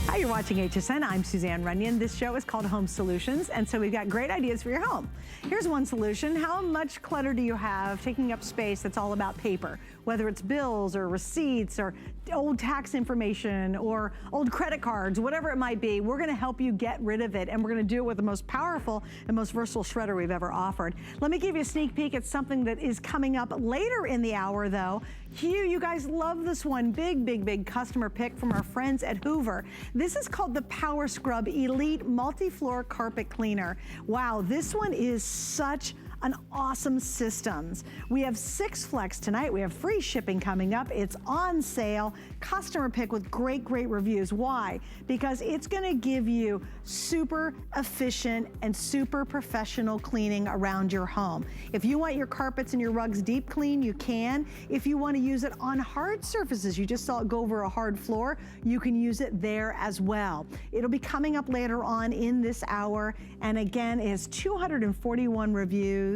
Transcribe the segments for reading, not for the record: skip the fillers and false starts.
Hi, you're watching HSN. I'm Suzanne Runyon. This show is called Home Solutions, and so we've got great ideas for your home. Here's one solution. How much clutter do you have taking up space that's all about paper? Whether it's bills or receipts or old tax information or old credit cards, whatever it might be, we're gonna help you get rid of it, and we're gonna do it with the most powerful and most versatile shredder we've ever offered. Let me give you a sneak peek at something that is coming up later in the hour, though. Hugh, you guys love this one. Big customer pick from our friends at Hoover. This is called the Power Scrub Elite Multi-Floor Carpet Cleaner. Wow, this one is such an awesome systems. We have 6 flex tonight. We have free shipping coming up. It's on sale. Customer pick with great reviews. Why? Because it's gonna give you super efficient and super professional cleaning around your home. If you want your carpets and your rugs deep clean, you can. If you want to use it on hard surfaces, you just saw it go over a hard floor, you can use it there as well. It'll be coming up later on in this hour. And again, it has 241 reviews.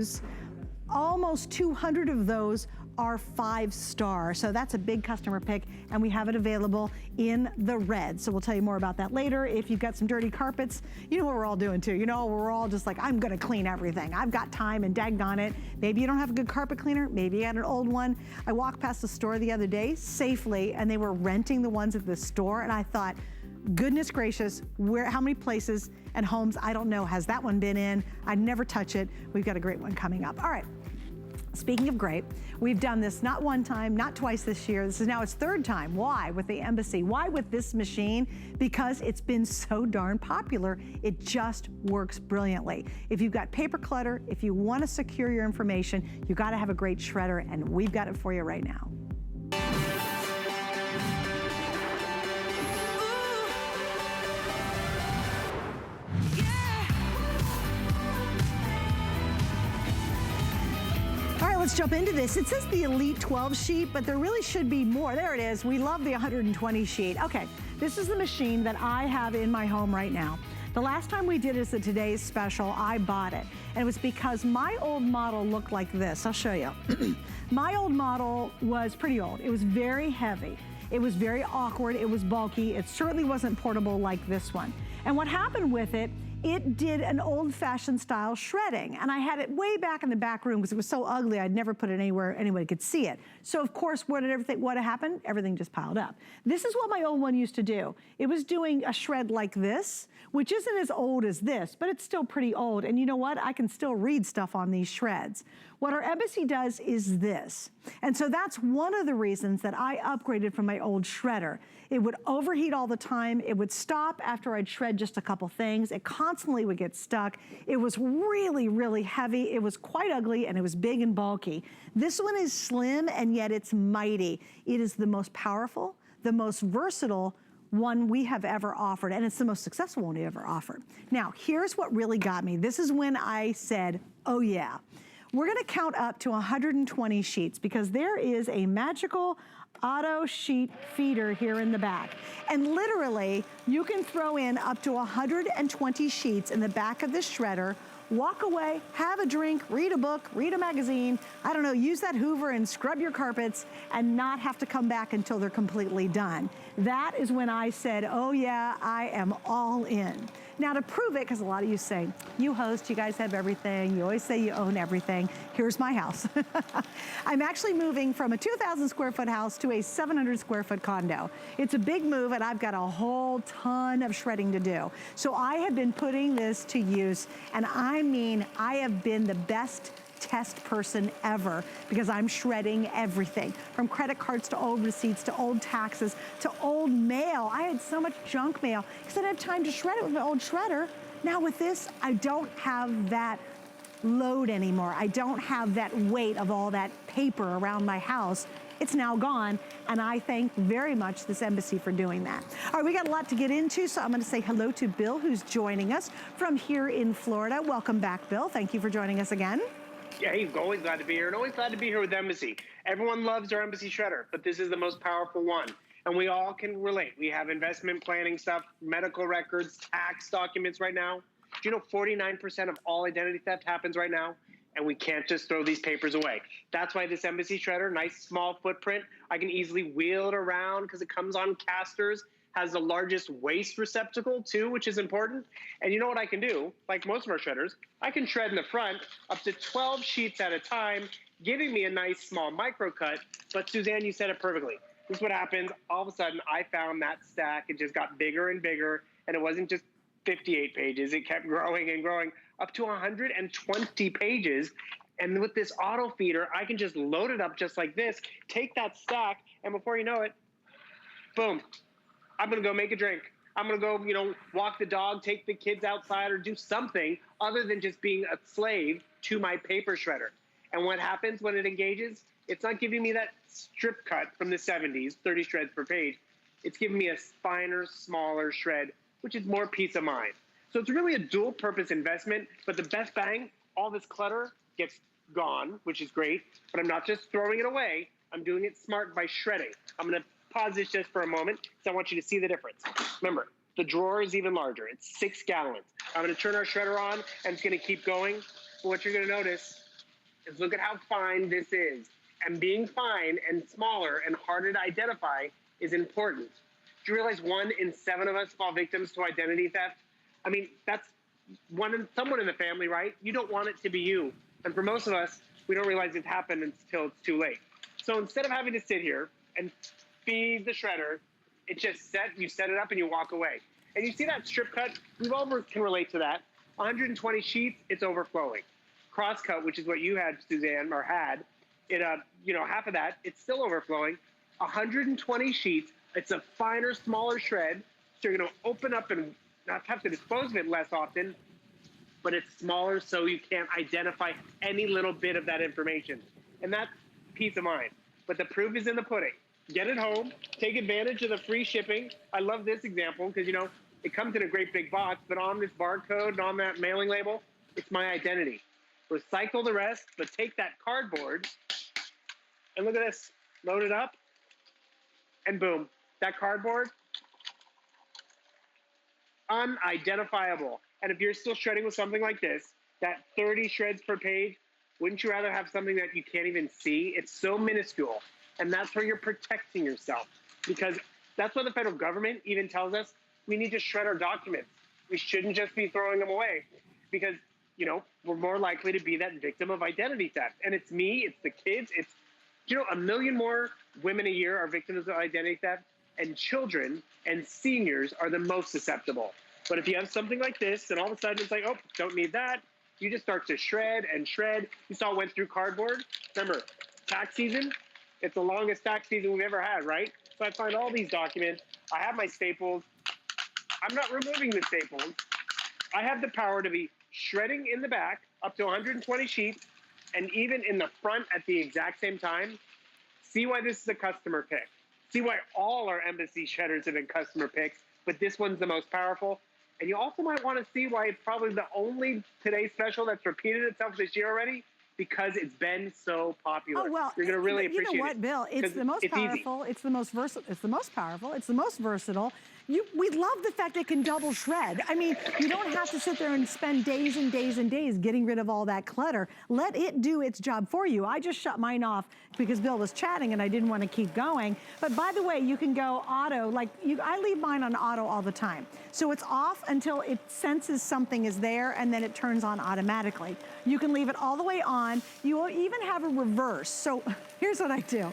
Almost 200 of those are 5-star. So that's a big customer pick, and we have it available in the red. So we'll tell you more about that later. If you've got some dirty carpets, you know what we're all doing too. You know, we're all just like, I'm gonna clean everything. I've got time and daggone it. Maybe you don't have a good carpet cleaner. Maybe you had an old one. I walked past the store the other day safely, and they were renting the ones at the store, and I thought, goodness gracious, how many places and homes, I don't know, has that one been in? I'd never touch it. We've got a great one coming up. All right. Speaking of great, we've done this not one time, not twice this year. This is now its 3rd time. Why with the Embassy? Why with this machine? Because it's been so darn popular. It just works brilliantly. If you've got paper clutter, if you want to secure your information, you got to have a great shredder, and we've got it for you right now. Let's jump into this. It says the Elite 12 sheet, but there really should be more. There it is. We love the 120 sheet. Okay, this is the machine that I have in my home right now. The last time we did is a Today's Special, I bought it. And it was because my old model looked like this. I'll show you. My old model was pretty old. It was very heavy. It was very awkward. It was bulky. It certainly wasn't portable like this one. And what happened with it, it did an old-fashioned style shredding, and I had it way back in the back room because it was so ugly I'd never put it anywhere anybody could see it. So of course, what happened? Everything just piled up. This is what my old one used to do. It was doing a shred like this, which isn't as old as this, but it's still pretty old. And you know what? I can still read stuff on these shreds. What our Embassy does is this. And so that's one of the reasons that I upgraded from my old shredder. It would overheat all the time. It would stop after I'd shred just a couple things. It constantly would get stuck. It was really heavy. It was quite ugly, and it was big and bulky. This one is slim, and yet it's mighty. It is the most powerful, the most versatile one we have ever offered, and it's the most successful one we ever offered. Now, here's what really got me. This is when I said, oh yeah. We're gonna count up to 120 sheets because there is a magical auto sheet feeder here in the back. And literally, you can throw in up to 120 sheets in the back of this shredder, walk away, have a drink, read a book, read a magazine, I don't know, use that Hoover and scrub your carpets and not have to come back until they're completely done. That is when I said, oh yeah, I am all in. Now to prove it, because a lot of you say, you host, you guys have everything, you always say you own everything. Here's my house. I'm actually moving from a 2,000 square foot house to a 700 square foot condo. It's a big move, and I've got a whole ton of shredding to do. So I have been putting this to use, and I mean, I have been the best test person ever because I'm shredding everything from credit cards to old receipts to old taxes to old mail. I had so much junk mail because I didn't have time to shred it with my old shredder. Now with this, I don't have that load anymore. I don't have that weight of all that paper around my house. It's now gone, and I thank very much this Embassy for doing that. All right, we got a lot to get into, so I'm gonna say hello to Bill, who's joining us from here in Florida. Welcome back, Bill. Thank you for joining us again. Yeah, he's always glad to be here, and always glad to be here with Embassy. Everyone loves our Embassy shredder, but this is the most powerful one, and we all can relate. We have investment planning stuff, medical records, tax documents right now. Do you know 49% of all identity theft happens right now? And we can't just throw these papers away. That's why this Embassy shredder, nice small footprint, I can easily wheel it around because it comes on casters. has the largest waste receptacle too, which is important. And you know what I can do? Like most of our shredders, I can shred in the front up to 12 sheets at a time, giving me a nice small micro cut. But Suzanne, you said it perfectly. This is what happens. All of a sudden, I found that stack. It just got bigger and bigger. And it wasn't just 58 pages. It kept growing and growing up to 120 pages. And with this auto feeder, I can just load it up just like this, take that stack, and before you know it, boom, I'm gonna go make a drink. I'm gonna go, walk the dog, take the kids outside, or do something other than just being a slave to my paper shredder. And what happens when it engages? It's not giving me that strip cut from the 70s, 30 shreds per page. It's giving me a finer, smaller shred, which is more peace of mind. So it's really a dual purpose investment, but the best bang, all this clutter gets gone, which is great, but I'm not just throwing it away. I'm doing it smart by shredding. I'm gonna pause this just for a moment because I want you to see the difference. Remember, the drawer is even larger. It's 6 gallons. I'm gonna turn our shredder on and it's gonna keep going. But what you're gonna notice is look at how fine this is. And being fine and smaller and harder to identify is important. Do you realize 1 in 7 of us fall victims to identity theft? I mean, that's someone in the family, right? You don't want it to be you. And for most of us, we don't realize it's happened until it's too late. So instead of having to sit here and feed the shredder, it's just you set it up and you walk away. And you see that strip cut? We all can relate to that. 120 sheets, it's overflowing. Cross cut, which is what you had, Suzanne, or had, half of that, it's still overflowing. 120 sheets, it's a finer, smaller shred. So you're gonna open up and not have to dispose of it less often, but it's smaller so you can't identify any little bit of that information. And that's peace of mind. But the proof is in the pudding. Get it home, take advantage of the free shipping. I love this example because, it comes in a great big box, but on this barcode and on that mailing label, it's my identity. Recycle the rest, but take that cardboard and look at this. Load it up, and boom, that cardboard, unidentifiable. And if you're still shredding with something like this, that 30 shreds per page, wouldn't you rather have something that you can't even see? It's so minuscule. And that's where you're protecting yourself. Because that's what the federal government even tells us. We need to shred our documents. We shouldn't just be throwing them away. Because, we're more likely to be that victim of identity theft. And it's me, it's the kids, it's, 1 million more women a year are victims of identity theft. And children and seniors are the most susceptible. But if you have something like this, and all of a sudden it's like, oh, don't need that. You just start to shred and shred. You saw it went through cardboard. Remember, tax season, it's the longest tax season we've ever had, right? So I find all these documents. I have my staples. I'm not removing the staples. I have the power to be shredding in the back up to 120 sheets and even in the front at the exact same time. See why this is a customer pick. See why all our embassy shredders have been customer picks, but this one's the most powerful. And you also might want to see why it's probably the only Today Special that's repeated itself this year already, because it's been so popular. Oh, well, you're going to really appreciate it. You know what, Bill? It's the most powerful. It's the most versatile. It's the most powerful. It's the most versatile. We love the fact it can double shred. I mean, you don't have to sit there and spend days and days and days getting rid of all that clutter. Let it do its job for you. I just shut mine off because Bill was chatting and I didn't want to keep going. But by the way, you can go auto. I leave mine on auto all the time. So it's off until it senses something is there and then it turns on automatically. You can leave it all the way on. You will even have a reverse. So here's what I do.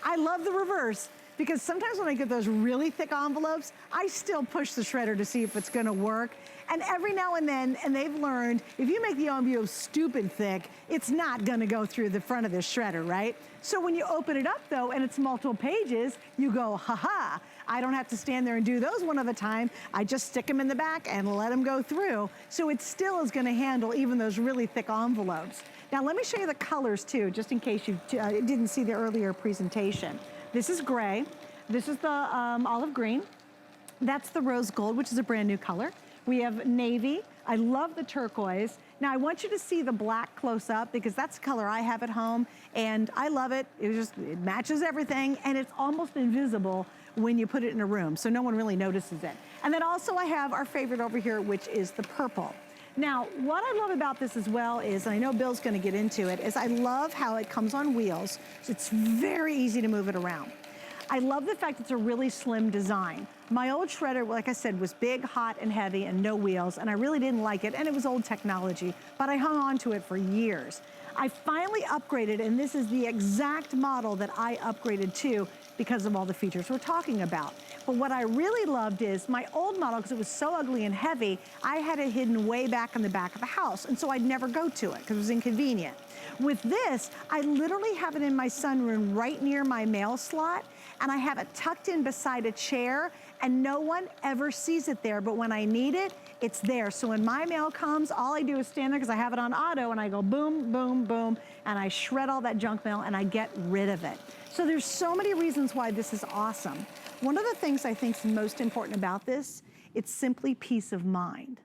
I love the reverse, because sometimes when I get those really thick envelopes, I still push the shredder to see if it's gonna work. And every now and then, and they've learned, if you make the envelope stupid thick, it's not gonna go through the front of the shredder, right? So when you open it up though, and it's multiple pages, you go, ha-ha, I don't have to stand there and do those one at a time. I just stick them in the back and let them go through. So it still is gonna handle even those really thick envelopes. Now let me show you the colors too, just in case you didn't see the earlier presentation. This is gray. This is the olive green. That's the rose gold, which is a brand new color. We have navy. I love the turquoise. Now I want you to see the black close up because that's the color I have at home and I love it. It matches everything and it's almost invisible when you put it in a room, so no one really notices it. And then also I have our favorite over here, which is the purple. Now, what I love about this as well is, and I know Bill's gonna get into it, is I love how it comes on wheels. So it's very easy to move it around. I love the fact it's a really slim design. My old shredder, like I said, was big, hot, and heavy, and no wheels, and I really didn't like it, and it was old technology, but I hung on to it for years. I finally upgraded, and this is the exact model that I upgraded to because of all the features we're talking about. But what I really loved is my old model, because it was so ugly and heavy, I had it hidden way back in the back of the house, and so I'd never go to it because it was inconvenient. With this, I literally have it in my sunroom right near my mail slot, and I have it tucked in beside a chair, and no one ever sees it there, but when I need it, it's there. So when my mail comes, all I do is stand there because I have it on auto, and I go boom, boom, boom, and I shred all that junk mail, and I get rid of it. So there's so many reasons why this is awesome. One of the things I think is most important about this, it's simply peace of mind.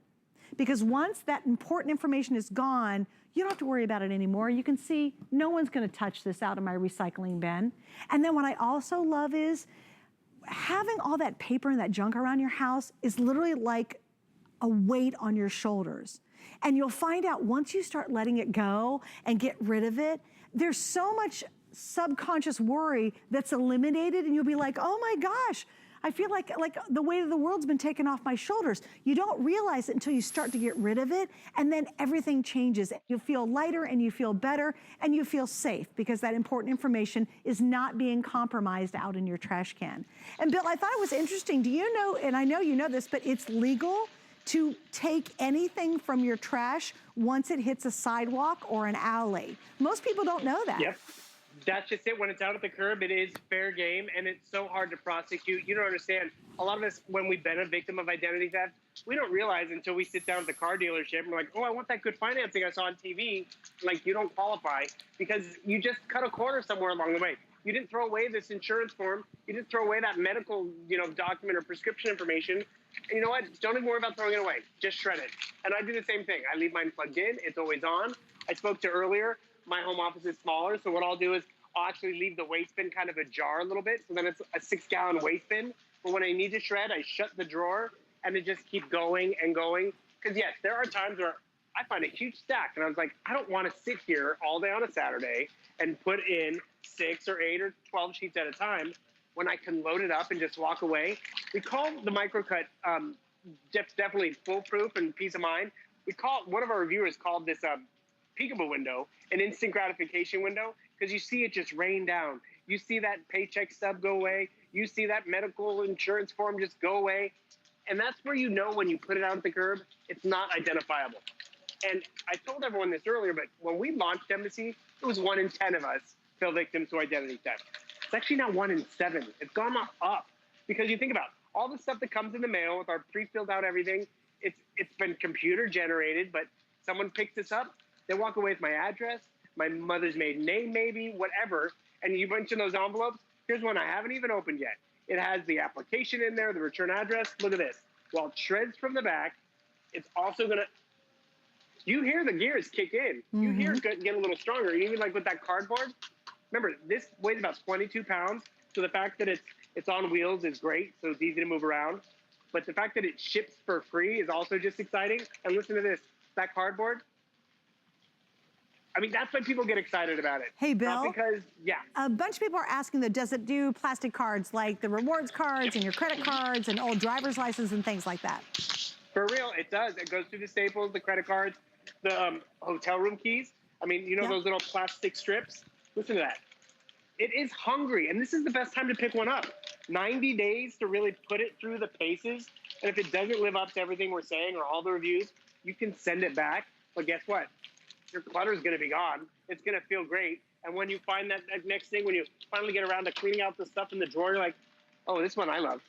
Because once that important information is gone, you don't have to worry about it anymore. You can see no one's gonna touch this out of my recycling bin. And then what I also love is having all that paper and that junk around your house is literally like a weight on your shoulders. And you'll find out once you start letting it go and get rid of it, there's so much subconscious worry that's eliminated, and you'll be like, oh my gosh, I feel like the weight of the world's been taken off my shoulders. You don't realize it until you start to get rid of it, and then everything changes. You feel lighter, and you feel better, and you feel safe because that important information is not being compromised out in your trash can. And Bill, I thought it was interesting. Do you know, and I know you know this, but it's legal to take anything from your trash once it hits a sidewalk or an alley. Most people don't know that. Yep. That's just it. When it's out at the curb, it is fair game, and it's so hard to prosecute. You don't understand. A lot of us, when we've been a victim of identity theft, we don't realize until we sit down at the car dealership and we're like, oh, I want that good financing I saw on TV. Like, you don't qualify because you just cut a corner somewhere along the way. You didn't throw away this insurance form. You didn't throw away that medical, document or prescription information. And you know what? Don't even worry about throwing it away. Just shred it. And I do the same thing. I leave mine plugged in. It's always on. I spoke to earlier. My home office is smaller, so what I'll do is I'll actually leave the waste bin kind of ajar a little bit, so then it's a 6-gallon waste bin. But when I need to shred, I shut the drawer, and it just keep going and going. Because yes, there are times where I find a huge stack, and I was like, I don't want to sit here all day on a Saturday and put in 6 or 8 or 12 sheets at a time when I can load it up and just walk away. We call the microcut definitely foolproof and peace of mind. One of our reviewers called this peekaboo window, an instant gratification window, because you see it just rain down. You see that paycheck stub go away. You see that medical insurance form just go away. And that's where you know when you put it out at the curb, it's not identifiable. And I told everyone this earlier, but when we launched Embassy, it was 1 in 10 of us fell victim to identity theft. It's actually now 1 in 7. It's gone up because you think about all the stuff that comes in the mail with our pre-filled out everything. It's been computer generated, but someone picks this up. They walk away with my address, my mother's maiden name, maybe, whatever. And you mention those envelopes. Here's one I haven't even opened yet. It has the application in there, the return address. Look at this. While it shreds from the back, it's also going to, you hear the gears kick in. Mm-hmm. You hear it get a little stronger. Even like with that cardboard. Remember, this weighs about 22 pounds. So the fact that it's on wheels is great. So it's easy to move around. But the fact that it ships for free is also just exciting. And listen to this, that cardboard. I mean, that's why people get excited about it. Hey, Bill. Not because, yeah. A bunch of people are asking, though, does it do plastic cards like the rewards cards and your credit cards and old driver's license and things like that? For real, it does. It goes through the staples, the credit cards, the hotel room keys. I mean, those little plastic strips? Listen to that. It is hungry, and this is the best time to pick one up. 90 days to really put it through the paces, and if it doesn't live up to everything we're saying or all the reviews, you can send it back. But guess what? Your clutter is going to be gone. It's going to feel great. And when you find that next thing, when you finally get around to cleaning out the stuff in the drawer, you're like, oh, this one I love.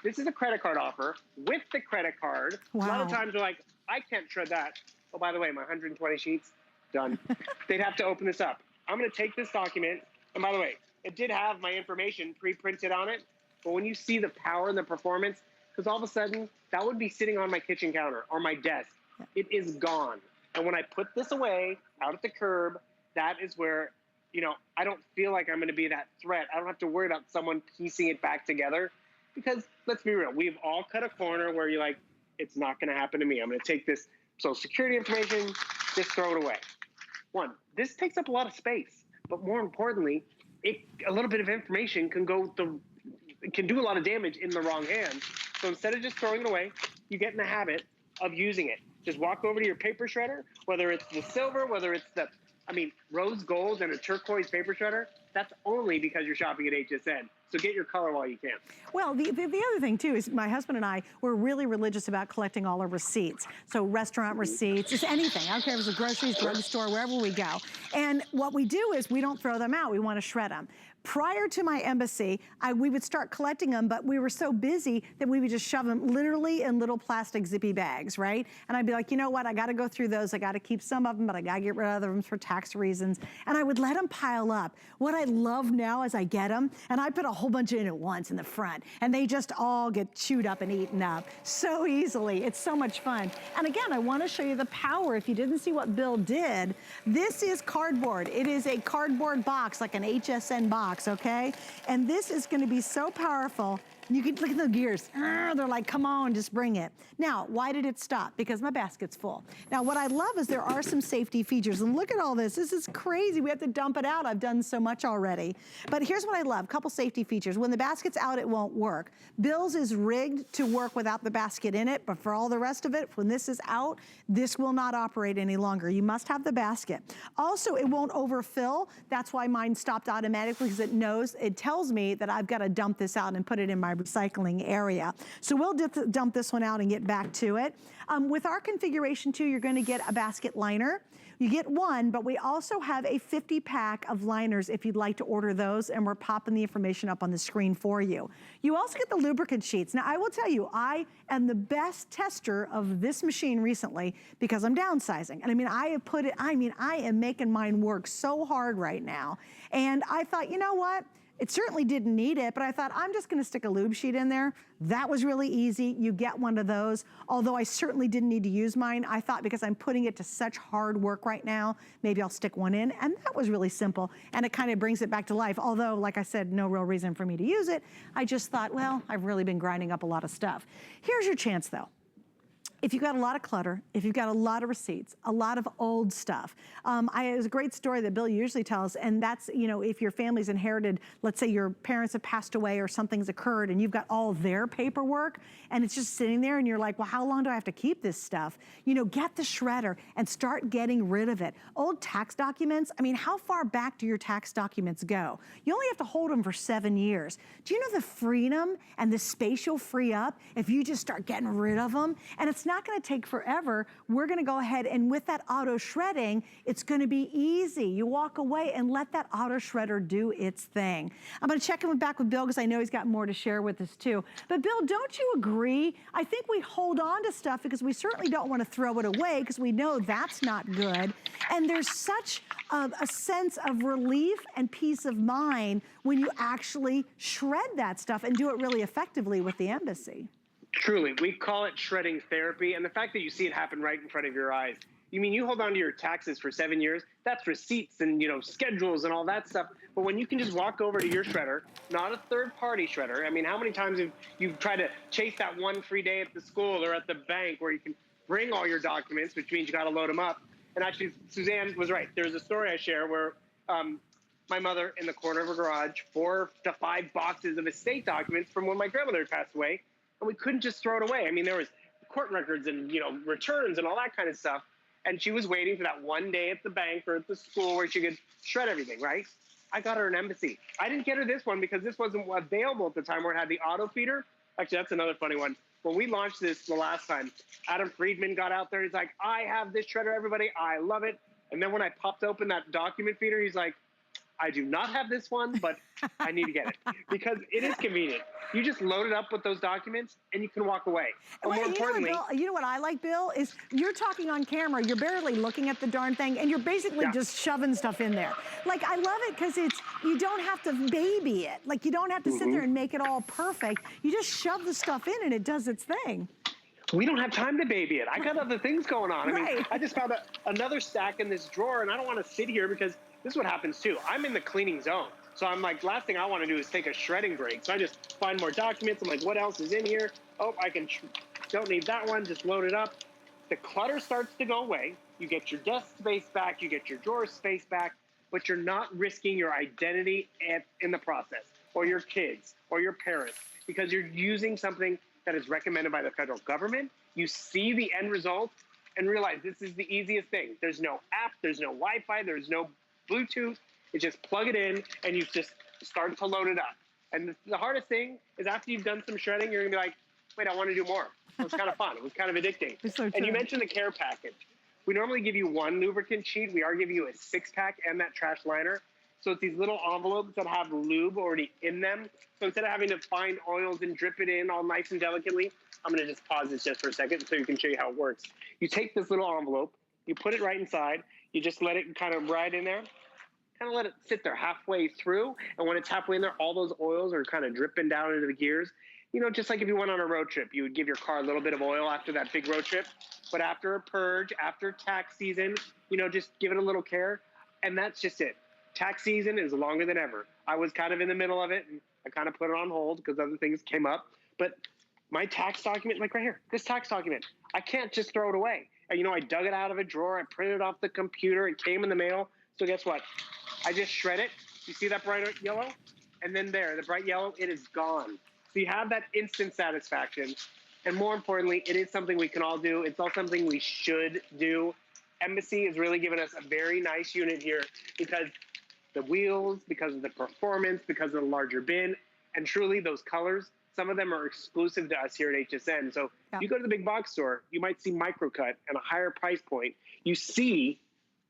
This is a credit card offer with the credit card. Wow. A lot of times we're like, I can't shred that. Oh, by the way, my 120 sheets, done. They'd have to open this up. I'm going to take this document. And by the way, it did have my information pre-printed on it. But when you see the power and the performance, because all of a sudden, that would be sitting on my kitchen counter or my desk. It is gone. And when I put this away out at the curb, that is where, I don't feel like I'm going to be that threat. I don't have to worry about someone piecing it back together because let's be real. We've all cut a corner where you're like, it's not going to happen to me. I'm going to take this social security information, just throw it away. One, this takes up a lot of space, but more importantly, a little bit of information can go the it can do a lot of damage in the wrong hands. So instead of just throwing it away, you get in the habit of using it. Just walk over to your paper shredder, whether it's the silver, whether it's the, I mean, rose gold and a turquoise paper shredder, that's only because you're shopping at HSN. So get your color while you can. Well, the other thing too is my husband and I were really religious about collecting all our receipts. So restaurant receipts, just anything. I don't care if it's a groceries, drugstore, wherever we go. And what we do is we don't throw them out. We want to shred them. Prior to my embassy, we would start collecting them, but we were so busy that we would just shove them literally in little plastic zippy bags, right? And I'd be like, you know what? I got to go through those. I got to keep some of them, but I got to get rid of them for tax reasons. And I would let them pile up. What I love now is I get them, and I put a whole bunch in at once in the front, and they just all get chewed up and eaten up so easily. It's so much fun. And again, I want to show you the power. If you didn't see what Bill did, this is cardboard. It is a cardboard box, like an HSN box, okay? And this is going to be so powerful. You can look at the gears. They're like, come on, just bring it. Now, why did it stop? Because my basket's full. Now, what I love is there are some safety features. And look at all this. This is crazy. We have to dump it out. I've done so much already. But here's what I love. Couple safety features. When the basket's out, it won't work. Bill's is rigged to work without the basket in it. But for all the rest of it, when this is out, this will not operate any longer. You must have the basket. Also, it won't overfill. That's why mine stopped automatically, because it tells me that I've got to dump this out and put it in my recycling area. So we'll dump this one out and get back to it. With our configuration too, you're going to get a basket liner. You get one, but we also have a 50-pack of liners if you'd like to order those, and we're popping the information up on the screen for you. You also get the lubricant sheets. Now, I will tell you, I am the best tester of this machine recently because I'm downsizing. And I mean, I am making mine work so hard right now. And I thought, you know what? It certainly didn't need it, but I thought I'm just gonna stick a lube sheet in there. That was really easy. You get one of those. Although I certainly didn't need to use mine, I thought because I'm putting it to such hard work right now, maybe I'll stick one in. And that was really simple. And it kind of brings it back to life. Although, like I said, no real reason for me to use it. I just thought, well, I've really been grinding up a lot of stuff. Here's your chance though. If you've got a lot of clutter, if you've got a lot of receipts, a lot of old stuff. There's a great story that Bill usually tells, and that's, you know, if your family's inherited, let's say your parents have passed away or something's occurred and you've got all their paperwork and it's just sitting there and you're like, well, how long do I have to keep this stuff? You know, get the shredder and start getting rid of it. Old tax documents, I mean, how far back do your tax documents go? You only have to hold them for 7 years. Do you know the freedom and the space you'll free up if you just start getting rid of them? And it's not gonna take forever. We're gonna go ahead and with that auto shredding, it's gonna be easy. You walk away and let that auto shredder do its thing. I'm gonna check in back with Bill because I know he's got more to share with us too. But Bill, don't you agree? I think we hold on to stuff because we certainly don't wanna throw it away because we know that's not good. And there's such a sense of relief and peace of mind when you actually shred that stuff and do it really effectively with the embassy. Truly, we call it shredding therapy, and the fact that you see it happen right in front of your eyes. You mean you hold on to your taxes for 7 years? That's receipts and, you know, schedules and all that stuff. But when you can just walk over to your shredder, not a third-party shredder. I mean, how many times have you tried to chase that one free day at the school or at the bank where you can bring all your documents, which means you got to load them up? And actually, Suzanne was right. There's a story I share where my mother, in the corner of her garage, 4 to 5 boxes of estate documents from when my grandmother had passed away. And we couldn't just throw it away. I mean, there was court records and, you know, returns and all that kind of stuff. And she was waiting for that one day at the bank or at the school where she could shred everything, right? I got her an embassy. I didn't get her this one because this wasn't available at the time where it had the auto feeder. Actually, that's another funny one. When we launched this the last time, Adam Friedman got out there. He's like, I have this shredder, everybody. I love it. And then when I popped open that document feeder, he's like, I do not have this one, but I need to get it because it is convenient. You just load it up with those documents and you can walk away. And more importantly, you know what I like, Bill, is you're talking on camera, you're barely looking at the darn thing and you're basically just shoving stuff in there. Like, I love it because you don't have to baby it. Like, you don't have to sit there and make it all perfect. You just shove the stuff in and it does its thing. We don't have time to baby it. I got other things going on. I mean, I just found another stack in this drawer and I don't want to sit here because this is what happens too. I'm in the cleaning zone. So I'm like, last thing I want to do is take a shredding break. So I just find more documents. I'm like, what else is in here? Oh, don't need that one. Just load it up. The clutter starts to go away. You get your desk space back. You get your drawer space back, but you're not risking your identity in the process. or your kids or your parents, because you're using something that is recommended by the federal government. You see the end result and realize this is the easiest thing. There's no app, there's no Wi-Fi, there's no Bluetooth. You just plug it in and you just start to load it up. And the hardest thing is after you've done some shredding, you're gonna be like, wait, I wanna do more. It was kind of fun. It was kind of addicting. It's so and true. you mentioned the care package. We normally give you 1 lubricant sheet. We are giving you a 6-pack and that trash liner. So it's these little envelopes that have lube already in them. So instead of having to find oils and drip it in all nice and delicately, I'm gonna just pause this just for a second so you can show you how it works. You take this little envelope, you put it right inside, you just let it kind of ride in there, kind of let it sit there halfway through. And when it's halfway in there, all those oils are kind of dripping down into the gears. You know, just like if you went on a road trip, you would give your car a little bit of oil after that big road trip. But after a purge, after tax season, you know, just give it a little care. And that's just it. Tax season is longer than ever. I was kind of in the middle of it, and I kind of put it on hold because other things came up. But my tax document, like right here, this tax document, I can't just throw it away. And, you know, I dug it out of a drawer. I printed it off the computer. It came in the mail. So guess what? I just shred it. You see that bright yellow? And then there, the bright yellow, it is gone. So you have that instant satisfaction. And more importantly, it is something we can all do. It's all something we should do. Embassy has really given us a very nice unit here because the wheels, because of the performance, because of the larger bin, and truly those colors, some of them are exclusive to us here at HSN. So you go to the big box store, you might see microcut at a higher price point. You see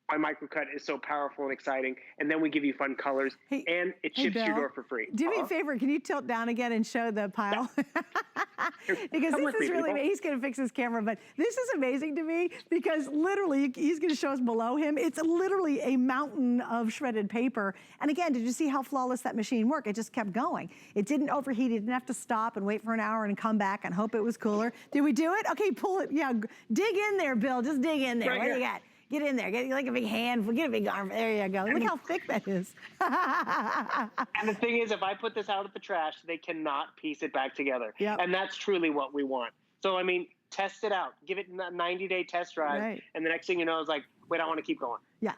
why microcut is so powerful and exciting, and then we give you fun colors, and it ships to your door for free. Do me a favor, can you tilt down again and show the pile? Because this is really, he's gonna fix his camera, but this is amazing to me because literally, he's gonna show us below him, it's literally a mountain of shredded paper. And again, did you see how flawless that machine worked? It just kept going. It didn't overheat, it didn't have to stop and wait for an hour and come back and hope it was cooler. Did we do it? Okay, pull it, yeah, dig in there, Bill, just dig in there. Right, what do you got? Get in there, get like a big hand, get a big arm, there you go. Look how thick that is. And the thing is, if I put this out at the trash, they cannot piece it back together. Yep. And that's truly what we want. So, I mean, test it out. Give it a 90-day test drive. Right. And the next thing you know is like, wait, I want to keep going. Yeah.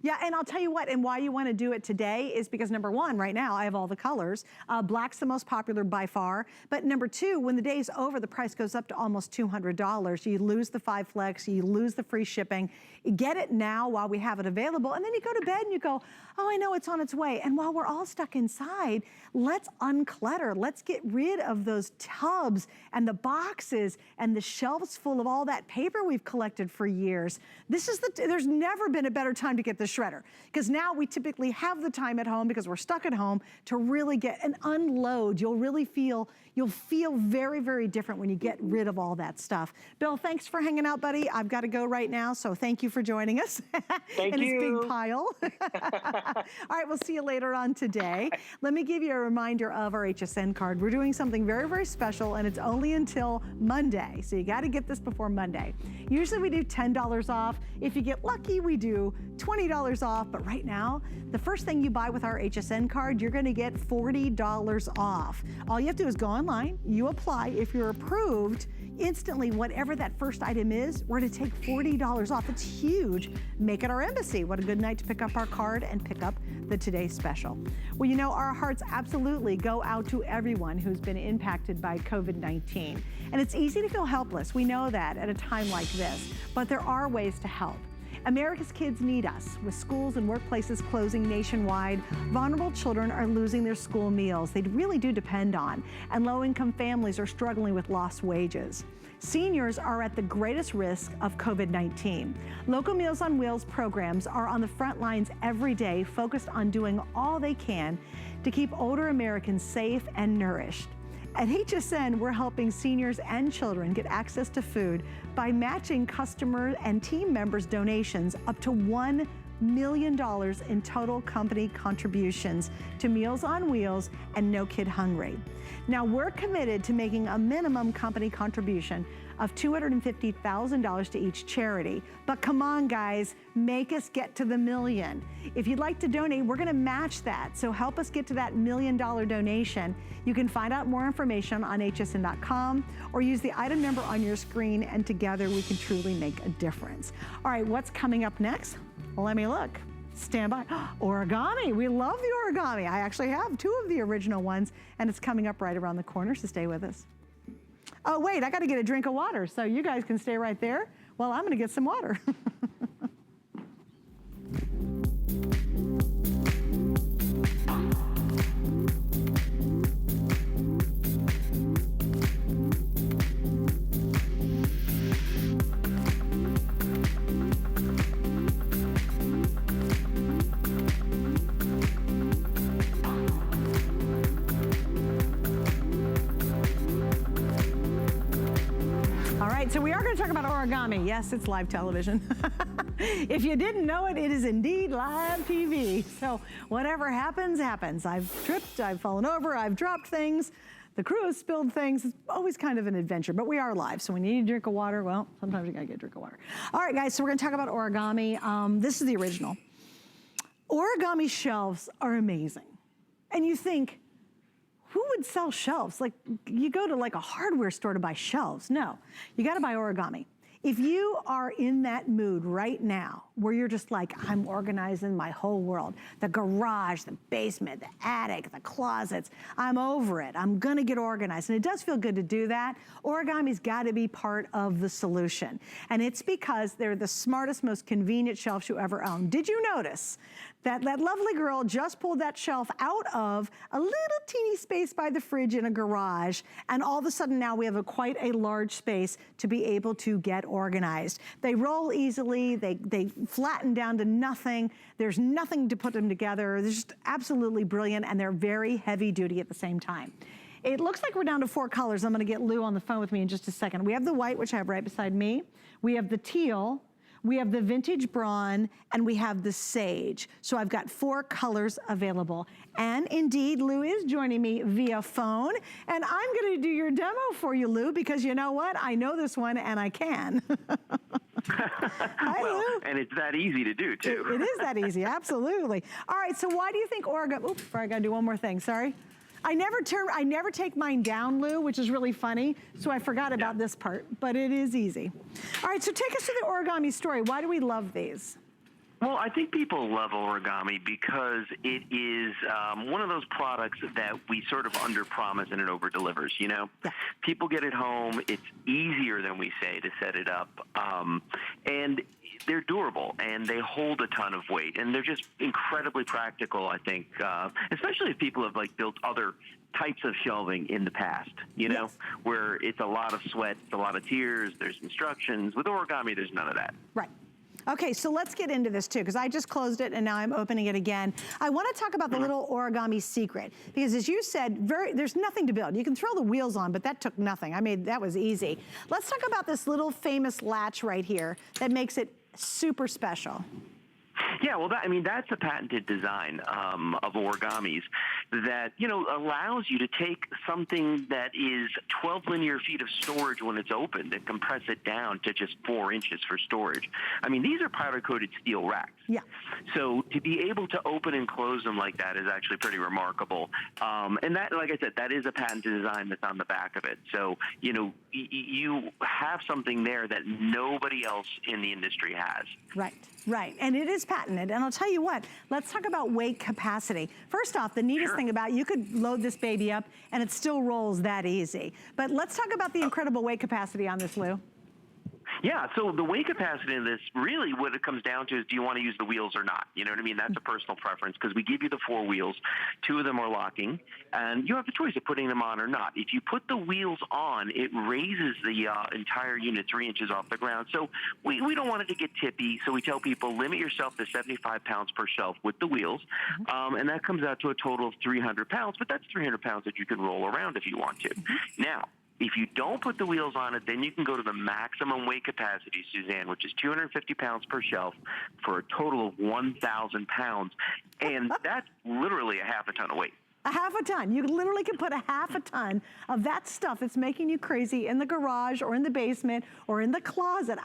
Yeah, and I'll tell you what, and why you want to do it today is because number one, right now, I have all the colors. Black's the most popular by far. But number two, when the day's over, the price goes up to almost $200. You lose the 5 flex, you lose the free shipping. Get it now while we have it available. And then you go to bed and you go, oh, I know it's on its way. And while we're all stuck inside, let's unclutter. Let's get rid of those tubs and the boxes and the shelves full of all that paper we've collected for years. This is there's never been a better time to get the shredder, because now we typically have the time at home because we're stuck at home to really get and unload. You'll feel very, very different when you get rid of all that stuff. Bill, thanks for hanging out, buddy. I've got to go right now, so thank you for joining us. Thank in you. this big pile. All right, we'll see you later on today. Let me give you a reminder of our HSN card. We're doing something very, very special, and it's only until Monday, so you got to get this before Monday. Usually we do $10 off. If you get lucky, we do $20 off, but right now, the first thing you buy with our HSN card, you're gonna get $40 off. All you have to do is go online, you apply. If you're approved, instantly, whatever that first item is, we're gonna take $40 off. It's huge. Make it our embassy. What a good night to pick up our card and pick up the Today Special. Well, you know, our hearts absolutely go out to everyone who's been impacted by COVID-19. And it's easy to feel helpless. We know that at a time like this, but there are ways to help. America's kids need us. With schools and workplaces closing nationwide, vulnerable children are losing their school meals they really do depend on, and low-income families are struggling with lost wages. Seniors are at the greatest risk of COVID-19. Local Meals on Wheels programs are on the front lines every day, focused on doing all they can to keep older Americans safe and nourished. At HSN, we're helping seniors and children get access to food by matching customer and team members' donations up to $1 million in total company contributions to Meals on Wheels and No Kid Hungry. Now, we're committed to making a minimum company contribution of $250,000 to each charity. But come on, guys, make us get to the $1 million. If you'd like to donate, we're gonna match that. So help us get to that $1 million donation. You can find out more information on hsn.com or use the item number on your screen, and together we can truly make a difference. All right, what's coming up next? Well, let me look. Stand by. Origami, we love the origami. I actually have 2 of the original ones, and it's coming up right around the corner, so stay with us. Oh wait, I gotta get a drink of water, so you guys can stay right there while I'm gonna get some water. So we are going to talk about origami. Yes, it's live television. If you didn't know it, it is indeed live TV. So whatever happens, happens. I've tripped, I've fallen over, I've dropped things. The crew has spilled things. It's always kind of an adventure, but we are live. So when you need a drink of water, well, sometimes you got to get a drink of water. All right, guys, so we're going to talk about origami. This is the original. Origami shelves are amazing. And you think, who would sell shelves? Like, you go to like a hardware store to buy shelves. No, you gotta buy origami. If you are in that mood right now, where you're just like, I'm organizing my whole world, the garage, the basement, the attic, the closets, I'm over it, I'm gonna get organized. And it does feel good to do that. Origami's gotta be part of the solution. And it's because they're the smartest, most convenient shelves you ever own. Did you notice that lovely girl just pulled that shelf out of a little teeny space by the fridge in a garage, and all of a sudden now we have quite a large space to be able to get organized. They roll easily, they flatten down to nothing, there's nothing to put them together, they're just absolutely brilliant, and they're very heavy duty at the same time. It looks like we're down to 4 colors. I'm gonna get Lou on the phone with me in just a second. We have the white, which I have right beside me, we have the teal, we have the vintage brawn, and we have the sage. So I've got 4 colors available. And indeed, Lou is joining me via phone. And I'm gonna do your demo for you, Lou, because you know what? I know this one and I can. Hi, well, Lou. And it's that easy to do, too. It is that easy, absolutely. All right, so why do you think origami, oops, I gotta do one more thing, sorry. I never take mine down, Lou, which is really funny, so I forgot about this part, but it is easy. All right, so take us to the origami story. Why do we love these? Well, I think people love origami because it is one of those products that we sort of under-promise and it over-delivers, you know? Yeah. People get it home. It's easier than we say to set it up. And they're durable, and they hold a ton of weight. And they're just incredibly practical, I think, especially if people have, like, built other types of shelving in the past, you know, where it's a lot of sweat, it's a lot of tears, there's instructions. With origami, there's none of that. Right. Okay, so let's get into this too, because I just closed it and now I'm opening it again. I want to talk about the little origami secret, because as you said, there's nothing to build. You can throw the wheels on, but that took nothing. I mean, that was easy. Let's talk about this little famous latch right here that makes it super special. Yeah, well, that's a patented design of origamis that, you know, allows you to take something that is 12 linear feet of storage when it's opened and compress it down to just 4 inches for storage. I mean, these are powder-coated steel racks. Yeah. So to be able to open and close them like that is actually pretty remarkable. And that, like I said, that is a patented design that's on the back of it. So, you know, you have something there that nobody else in the industry has. Right, right. And it is patented. And I'll tell you what, let's talk about weight capacity. First off, the neatest thing about it, you could load this baby up and it still rolls that easy. But let's talk about the incredible weight capacity on this, Lou. Yeah, so the weight capacity of this, really what it comes down to is, do you want to use the wheels or not? You know what I mean? That's a personal preference, because we give you the 4 wheels. 2 of them are locking, and you have the choice of putting them on or not. If you put the wheels on, it raises the entire unit 3 inches off the ground. So we don't want it to get tippy, so we tell people, limit yourself to 75 pounds per shelf with the wheels, and that comes out to a total of 300 pounds, but that's 300 pounds that you can roll around if you want to. Now, if you don't put the wheels on it, then you can go to the maximum weight capacity, Suzanne, which is 250 pounds per shelf for a total of 1,000 pounds. And that's literally a half a ton of weight. A half a ton. You literally can put a half a ton of that stuff that's making you crazy in the garage or in the basement or in the closet.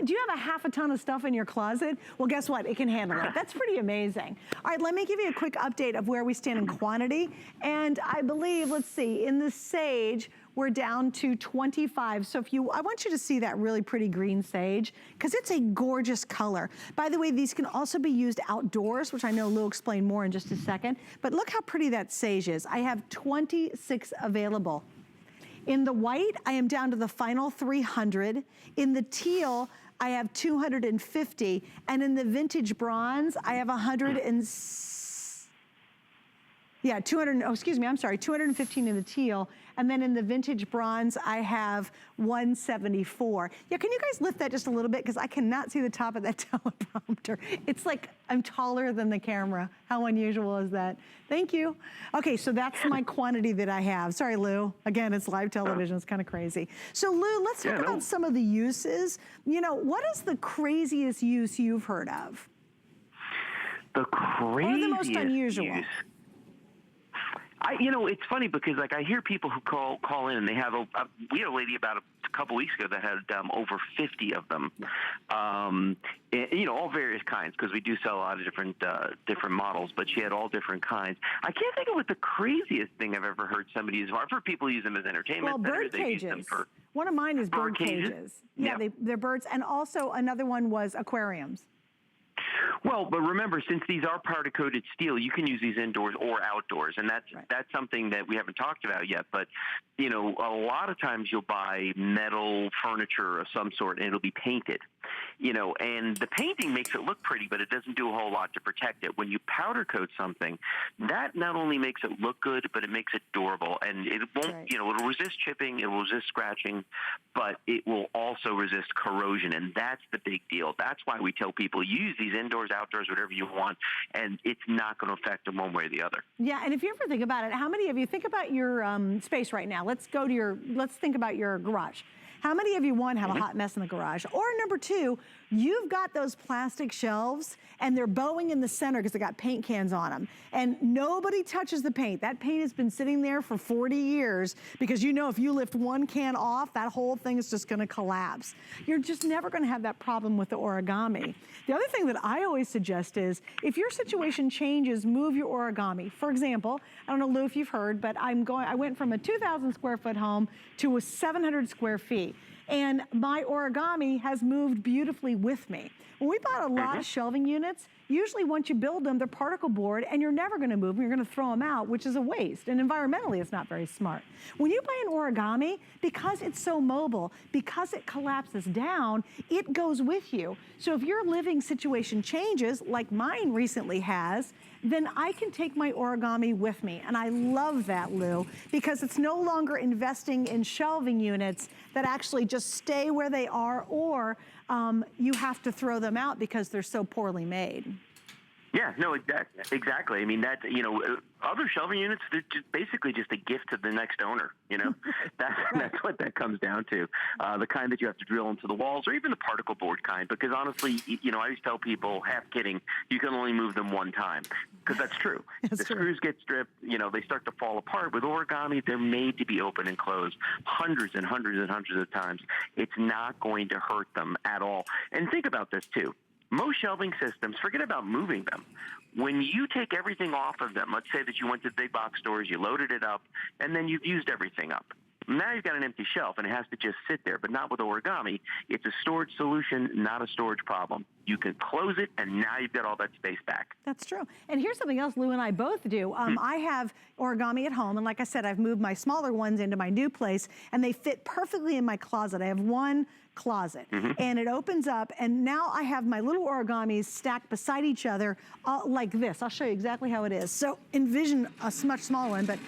Do you have a half a ton of stuff in your closet? Well, guess what? It can handle it. That's pretty amazing. All right, let me give you a quick update of where we stand in quantity. And I believe, let's see, in the sage, we're down to 25. So I want you to see that really pretty green sage, because it's a gorgeous color. By the way, these can also be used outdoors, which I know Lou will explain more in just a second. But look how pretty that sage is. I have 26 available. In the white, I am down to the final 300. In the teal, I have 250. And in the vintage bronze, I have 215 in the teal. And then in the vintage bronze, I have 174. Yeah, can you guys lift that just a little bit? Because I cannot see the top of that teleprompter. It's like I'm taller than the camera. How unusual is that? Thank you. Okay, so that's my quantity that I have. Sorry, Lou. Again, it's live television. It's kind of crazy. So, Lou, let's talk about some of the uses. You know, what is the craziest use you've heard of? The craziest or the most unusual? Use. You know, it's funny because like I hear people who call in and they have we had a lady about a couple weeks ago that had over 50 of them, and, you know, all various kinds, because we do sell a lot of different models, but she had all different kinds. I can't think of what the craziest thing I've ever heard somebody use. I've heard people use them as entertainment. Well, bird cages. One of mine is bird cages. Yeah, they're birds, and also another one was aquariums. Well, but remember, since these are powder-coated steel, you can use these indoors or outdoors, and that's something that we haven't talked about yet. But, you know, a lot of times you'll buy metal furniture of some sort, and it'll be painted, you know, and the painting makes it look pretty, but it doesn't do a whole lot to protect it. When you powder coat something, that not only makes it look good, but it makes it durable, and it won't, you know, it'll resist chipping, it will resist scratching, but it will also resist corrosion, and that's the big deal. That's why we tell people use these indoors, outdoors, whatever you want, and it's not going to affect them one way or the other. Yeah, and if you ever think about it, how many of you think about your space right now? Let's think about your garage. How many of you, one, have a hot mess in the garage? Or number two, you've got those plastic shelves and they're bowing in the center because they got paint cans on them. And nobody touches the paint. That paint has been sitting there for 40 years because you know if you lift one can off, that whole thing is just gonna collapse. You're just never gonna have that problem with the origami. The other thing that I always suggest is if your situation changes, move your origami. For example, I don't know, Lou, if you've heard, but I went from a 2,000 square foot home to a 700 square feet. And my origami has moved beautifully with me. When we bought a lot of shelving units, usually once you build them, they're particle board and you're never gonna move them, you're gonna throw them out, which is a waste. And environmentally, it's not very smart. When you buy an origami, because it's so mobile, because it collapses down, it goes with you. So if your living situation changes, like mine recently has, then I can take my origami with me. And I love that, Lou, because it's no longer investing in shelving units that actually just stay where they are, or you have to throw them out because they're so poorly made. Yeah, no, exactly. I mean, that, you know, other shelving units, they're basically just a gift to the next owner, you know? That's what that comes down to. The kind that you have to drill into the walls, or even the particle board kind, because honestly, you know, I always tell people, half kidding, you can only move them one time, because that's true. The screws get stripped, you know, they start to fall apart. With origami, they're made to be open and closed hundreds and hundreds and hundreds of times. It's not going to hurt them at all. And think about this, too. Most shelving systems, forget about moving them. When you take everything off of them, let's say that you went to big box stores, you loaded it up, and then you've used everything up. Now you've got an empty shelf, and it has to just sit there, but not with origami. It's a storage solution, not a storage problem. You can close it, and now you've got all that space back. That's true. And here's something else Lou and I both do. I have origami at home, and like I said, I've moved my smaller ones into my new place, and they fit perfectly in my closet. I have one closet, and it opens up, and now I have my little origamis stacked beside each other like this. I'll show you exactly how it is. So envision a much smaller one, but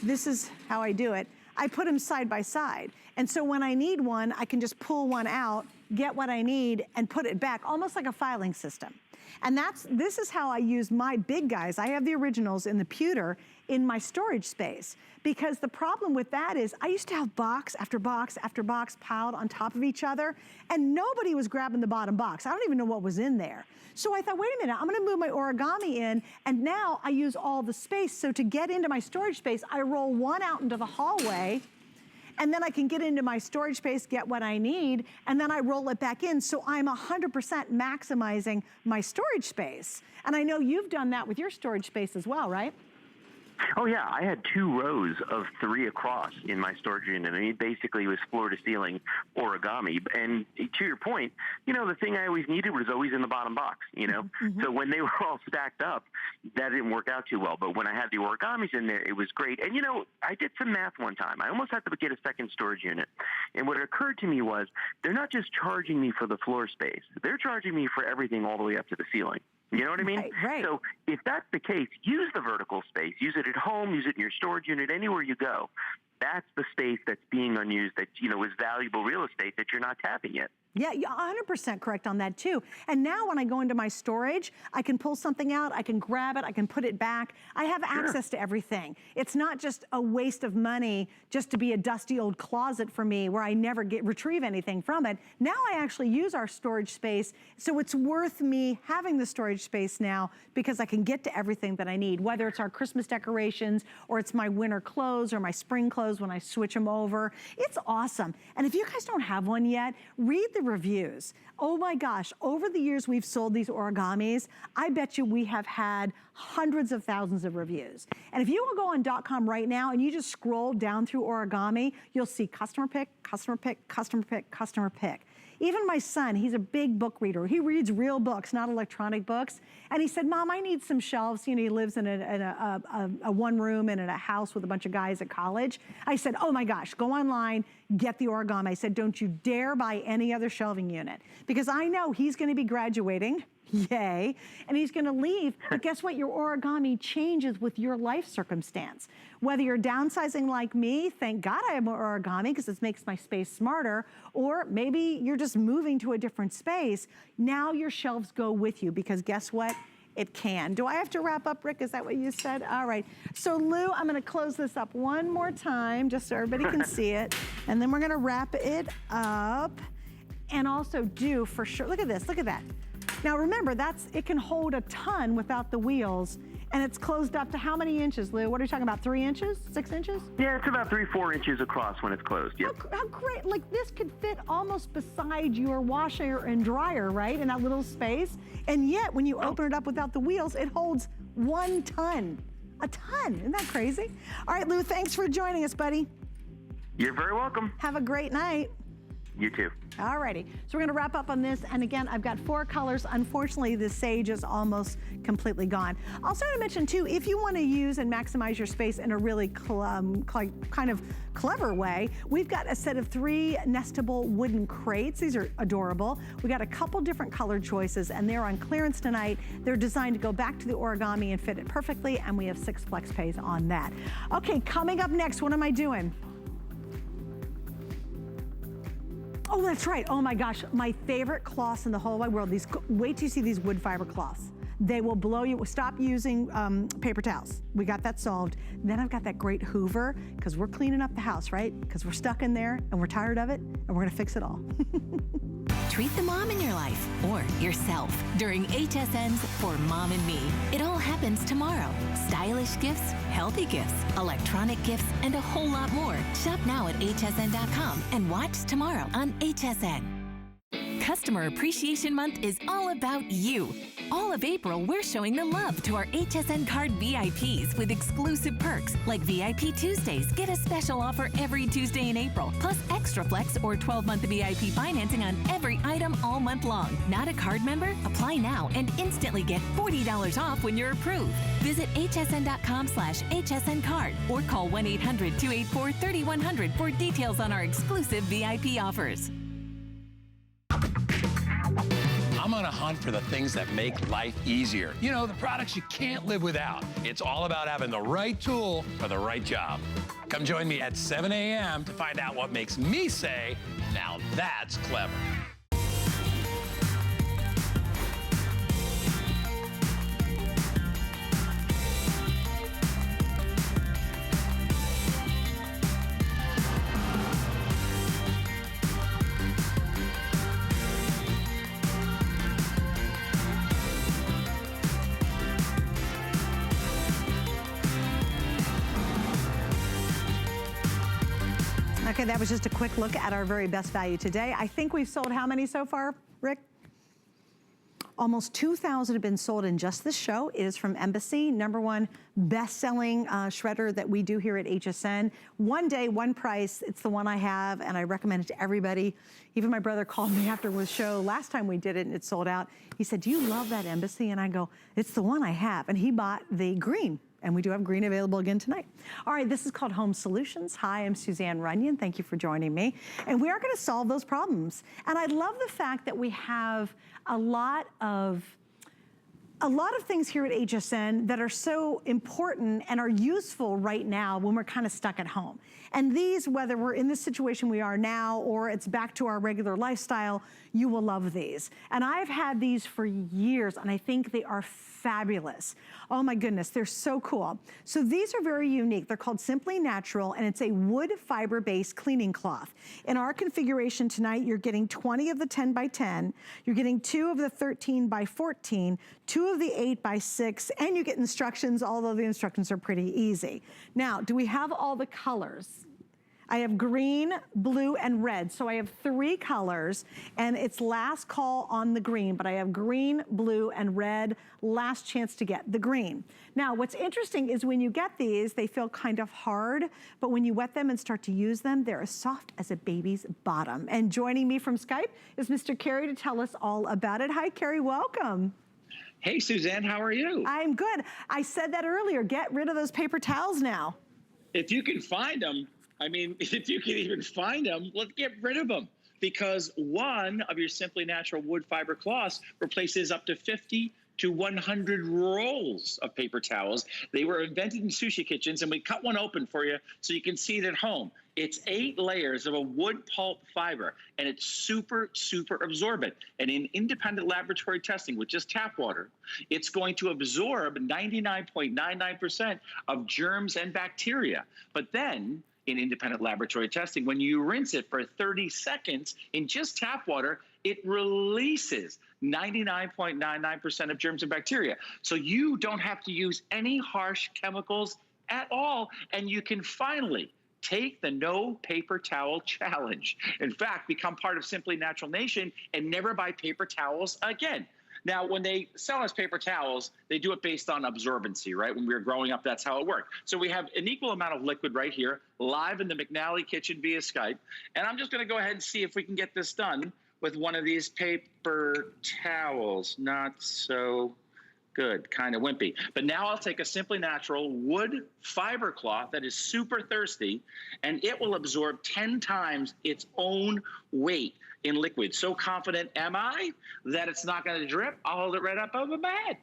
this is how I do it. I put them side by side. And so when I need one, I can just pull one out, get what I need, and put it back, almost like a filing system. And this is how I use my big guys. I have the originals in the pewter in my storage space, because the problem with that is I used to have box after box after box piled on top of each other, and nobody was grabbing the bottom box. I don't even know what was in there. So I thought, wait a minute, I'm gonna move my origami in, and now I use all the space. So to get into my storage space, I roll one out into the hallway, and then I can get into my storage space, get what I need, and then I roll it back in. So I'm 100% maximizing my storage space. And I know you've done that with your storage space as well, right? Oh yeah, I had 2 rows of 3 across in my storage unit. I mean, basically it was floor to ceiling origami. And to your point, the thing I always needed was always in the bottom box, So when they were all stacked up, that didn't work out too well. But when I had the origamis in there, it was great. And I did some math one time. I almost had to get a second storage unit. And what occurred to me was they're not just charging me for the floor space. They're charging me for everything all the way up to the ceiling. You know what I mean? Right. So if that's the case, use the vertical space. Use it at home. Use it in your storage unit, anywhere you go. That's the space that's being unused that, is valuable real estate that you're not tapping yet. Yeah, you're 100% correct on that too. And now when I go into my storage, I can pull something out, I can grab it, I can put it back. I have access to everything. It's not just a waste of money just to be a dusty old closet for me where I never retrieve anything from it. Now I actually use our storage space, so it's worth me having the storage space now because I can get to everything that I need, whether it's our Christmas decorations or it's my winter clothes or my spring clothes when I switch them over. It's awesome. And if you guys don't have one yet, read the reviews. Oh my gosh, over the years we've sold these origamis, I bet you we have had hundreds of thousands of reviews. And if you will go on .com right now and you just scroll down through origami, you'll see customer pick, customer pick, customer pick, customer pick. Even my son, he's a big book reader. He reads real books, not electronic books. And he said, Mom, I need some shelves. He lives in a one room and in a house with a bunch of guys at college. I said, oh my gosh, go online, get the origami. I said, don't you dare buy any other shelving unit because I know he's gonna be graduating. Yay, and he's gonna leave, but guess what? Your origami changes with your life circumstance. Whether you're downsizing like me, thank God I have more origami because it makes my space smarter, or maybe you're just moving to a different space. Now your shelves go with you because guess what? It can. Do I have to wrap up, Rick? Is that what you said? All right. So Lou, I'm gonna close this up one more time just so everybody can see it, and then we're gonna wrap it up. And also do for sure, look at this, look at that. Now remember, it can hold a ton without the wheels, and it's closed up to how many inches, Lou? What are you talking about, 3 inches, 6 inches? Yeah, it's about 3-4 inches across when it's closed, yeah. How great, like this could fit almost beside your washer and dryer, right, in that little space, and yet when you open it up without the wheels, it holds 1 ton, a ton, isn't that crazy? All right, Lou, thanks for joining us, buddy. You're very welcome. Have a great night. You too. Alrighty, so we're gonna wrap up on this, and again, I've got 4 colors. Unfortunately, the sage is almost completely gone. Also to mention too, if you wanna use and maximize your space in a really kind of clever way, we've got a set of 3 nestable wooden crates. These are adorable. We got a couple different color choices, and they're on clearance tonight. They're designed to go back to the origami and fit it perfectly, and we have 6 flex pays on that. Okay, coming up next, what am I doing? Oh, that's right. Oh my gosh, my favorite cloths in the whole wide world. Wait till you see these wood fiber cloths. They will blow you. Stop using paper towels. We got that solved. Then I've got that great Hoover because we're cleaning up the house, right? Because we're stuck in there and we're tired of it and we're gonna fix it all. Treat the mom in your life or yourself during HSN's For Mom and Me. It all happens tomorrow. Stylish gifts, healthy gifts, electronic gifts, and a whole lot more. Shop now at hsn.com and watch tomorrow on HSN. Customer Appreciation Month is all about you. All of April, we're showing the love to our Hsn Card VIPs with exclusive perks like VIP Tuesdays. Get a special offer every Tuesday in April, plus Extra Flex or 12-month VIP financing on every item all month long. Not a card member? Apply now and instantly get $40 off when you're approved. Visit hsn.com/HSN Card or call 1-800-284-3100 for details on our exclusive VIP offers. I'm on a hunt for the things that make life easier. You know, the products you can't live without. It's all about having the right tool for the right job. Come join me at 7 a.m. to find out what makes me say, now that's clever. Okay, that was just a quick look at our very best value today. I think we've sold how many so far, Rick? Almost 2,000 have been sold in just this show. It is from Embassy, #1 best-selling shredder that we do here at HSN. One day, one price. It's the one I have, and I recommend it to everybody. Even my brother called me after the show last time we did it, and it sold out. He said, do you love that Embassy? And I go, it's the one I have. And he bought the green. And we do have green available again tonight. All right, this is called Home Solutions. Hi, I'm Suzanne Runyon. Thank you for joining me. And we are gonna solve those problems. And I love the fact that we have a lot of things here at HSN that are so important and are useful right now when we're kind of stuck at home. And these, whether we're in the situation we are now or it's back to our regular lifestyle, you will love these. And I've had these for years, and I think they are fabulous. Oh my goodness, they're so cool. So these are very unique. They're called Simply Natural, and it's a wood fiber-based cleaning cloth. In our configuration tonight, you're getting 20 of the 10 by 10, you're getting 2 of the 13 by 14, 2 of the 8 by 6, and you get instructions, although the instructions are pretty easy. Now, do we have all the colors? I have green, blue, and red. So I have 3 colors, and it's last call on the green, but I have green, blue, and red. Last chance to get the green. Now, what's interesting is when you get these, they feel kind of hard, but when you wet them and start to use them, they're as soft as a baby's bottom. And joining me from Skype is Mr. Kerry to tell us all about it. Hi, Kerry, welcome. Hey, Suzanne, how are you? I'm good. I said that earlier, get rid of those paper towels now. If you can find them, I mean, if you can even find them, let's get rid of them. Because one of your Simply Natural wood fiber cloths replaces up to 50 to 100 rolls of paper towels. They were invented in sushi kitchens, and we cut one open for you so you can see it at home. It's 8 layers of a wood pulp fiber, and it's super, super absorbent. And in independent laboratory testing with just tap water, it's going to absorb 99.99% of germs and bacteria. But then, in independent laboratory testing, when you rinse it for 30 seconds in just tap water, it releases 99.99% of germs and bacteria. So you don't have to use any harsh chemicals at all, and you can finally take the no paper towel challenge. In fact, become part of Simply Natural Nation and never buy paper towels again. Now, when they sell us paper towels, they do it based on absorbency, right? When we were growing up, that's how it worked. So we have an equal amount of liquid right here, live in the McNally kitchen via Skype. And I'm just gonna go ahead and see if we can get this done with one of these paper towels. Not so good, kind of wimpy. But now I'll take a Simply Natural wood fiber cloth that is super thirsty, and it will absorb 10 times its own weight in liquid. So confident am I that it's not going to drip. I'll hold it right up over my head.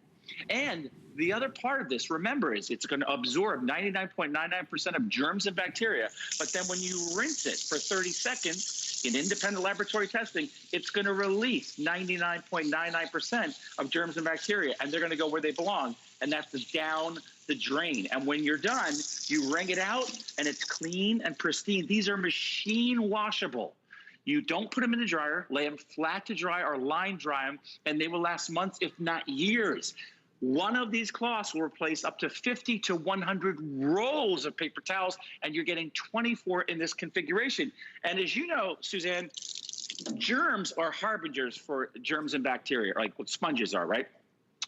And the other part of this, remember, is it's going to absorb 99.99% of germs and bacteria. But then when you rinse it for 30 seconds in independent laboratory testing, it's going to release 99.99% of germs and bacteria. And they're going to go where they belong. And that's down the drain. And when you're done, you wring it out, and it's clean and pristine. These are machine washable. You don't put them in the dryer, lay them flat to dry or line dry them, and they will last months, if not years. One of these cloths will replace up to 50 to 100 rolls of paper towels, and you're getting 24 in this configuration. And as you know, Suzanne, germs are harbingers for germs and bacteria, like what sponges are, right?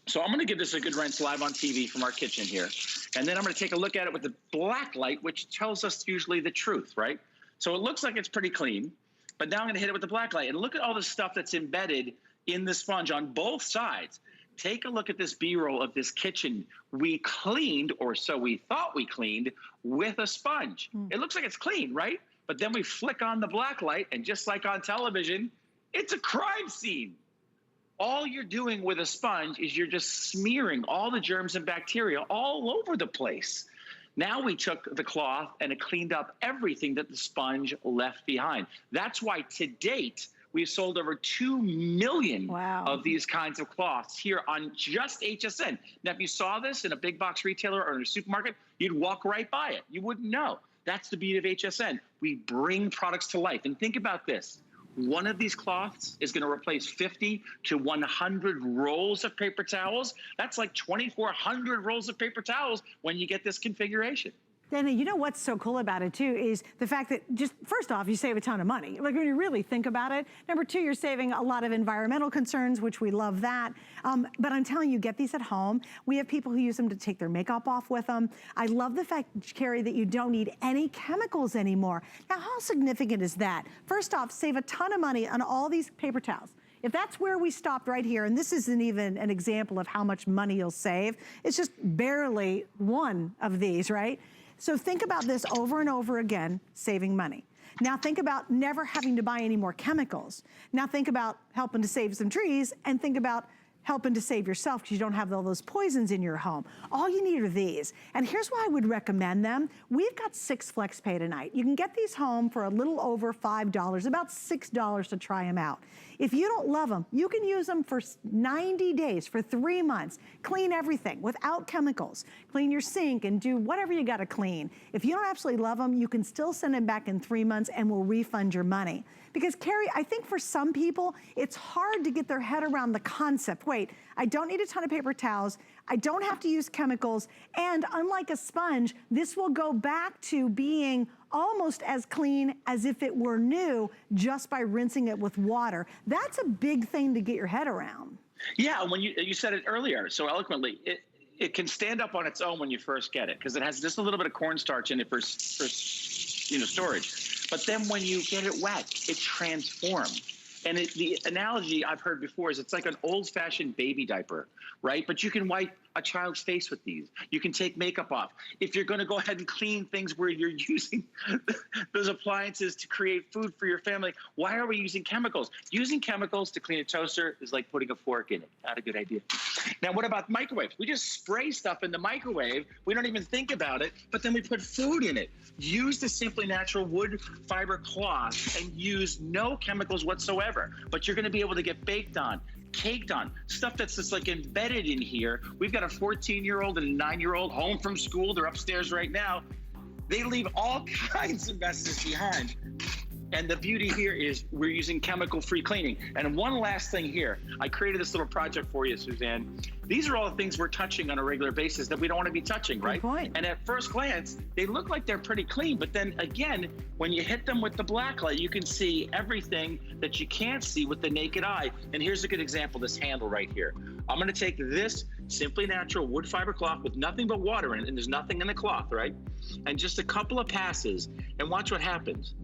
So I'm going to give this a good rinse live on TV from our kitchen here. And then I'm going to take a look at it with the black light, which tells us usually the truth, right? So it looks like it's pretty clean. But now I'm going to hit it with the black light. And look at all the stuff that's embedded in the sponge on both sides. Take a look at this B-roll of this kitchen we cleaned, or so we thought we cleaned, with a sponge. It looks like it's clean, right? But then we flick on the black light, and just like on television, it's a crime scene. All you're doing with a sponge is you're just smearing all the germs and bacteria all over the place. Now we took the cloth and it cleaned up everything that the sponge left behind. That's why to date, we've sold over 2 million of these kinds of cloths here on just HSN. Now, if you saw this in a big box retailer or in a supermarket, you'd walk right by it. You wouldn't know. That's the beauty of HSN. We bring products to life. And think about this. One of these cloths is going to replace 50 to 100 rolls of paper towels. That's like 2,400 rolls of paper towels when you get this configuration. Then you know what's so cool about it too is the fact that just first off, you save a ton of money. Like when you really think about it. Number two, you're saving a lot of environmental concerns, which we love that. But I'm telling you, get these at home. We have people who use them to take their makeup off with them. I love the fact, Carrie, that you don't need any chemicals anymore. Now, how significant is that? First off, save a ton of money on all these paper towels. If that's where we stopped right here, and this isn't even an example of how much money you'll save, it's just barely one of these, right? So think about this over and over again, saving money. Now think about never having to buy any more chemicals. Now think about helping to save some trees, and think about helping to save yourself because you don't have all those poisons in your home. All you need are these. And here's why I would recommend them. We've got 6 flex pay tonight. You can get these home for a little over $5, about $6 to try them out. If you don't love them, you can use them for 90 days, for 3 months. Clean everything without chemicals. Clean your sink and do whatever you gotta clean. If you don't absolutely love them, you can still send them back in 3 months and we'll refund your money. Because Carrie, I think for some people, it's hard to get their head around the concept. Wait, I don't need a ton of paper towels. I don't have to use chemicals. And unlike a sponge, this will go back to being almost as clean as if it were new just by rinsing it with water. That's a big thing to get your head around. Yeah, when you said it earlier so eloquently, it can stand up on its own when you first get it because it has just a little bit of cornstarch in it for storage. But then when you get it wet, it transforms. And the analogy I've heard before is it's like an old-fashioned baby diaper, right? But you can wipe a child's face with these. You can take makeup off. If you're going to go ahead and clean things where you're using those appliances to create food for your family, why are we using chemicals? Using chemicals to clean a toaster is like putting a fork in it. Not a good idea. Now, what about microwaves? We just spray stuff in the microwave. We don't even think about it, but then we put food in it. Use the Simply Natural wood fiber cloth and use no chemicals whatsoever, but you're going to be able to get baked on, caked on, stuff that's just like embedded in here. We've got a 14-year-old and a 9-year-old home from school. They're upstairs right now. They leave all kinds of messes behind. And the beauty here is we're using chemical-free cleaning. And one last thing here. I created this little project for you, Suzanne. These are all the things we're touching on a regular basis that we don't want to be touching, right? Good point. And at first glance, they look like they're pretty clean. But then again, when you hit them with the black light, you can see everything that you can't see with the naked eye. And here's a good example, this handle right here. I'm going to take this Simply Natural wood fiber cloth with nothing but water in it, and there's nothing in the cloth, right? And just a couple of passes, and watch what happens.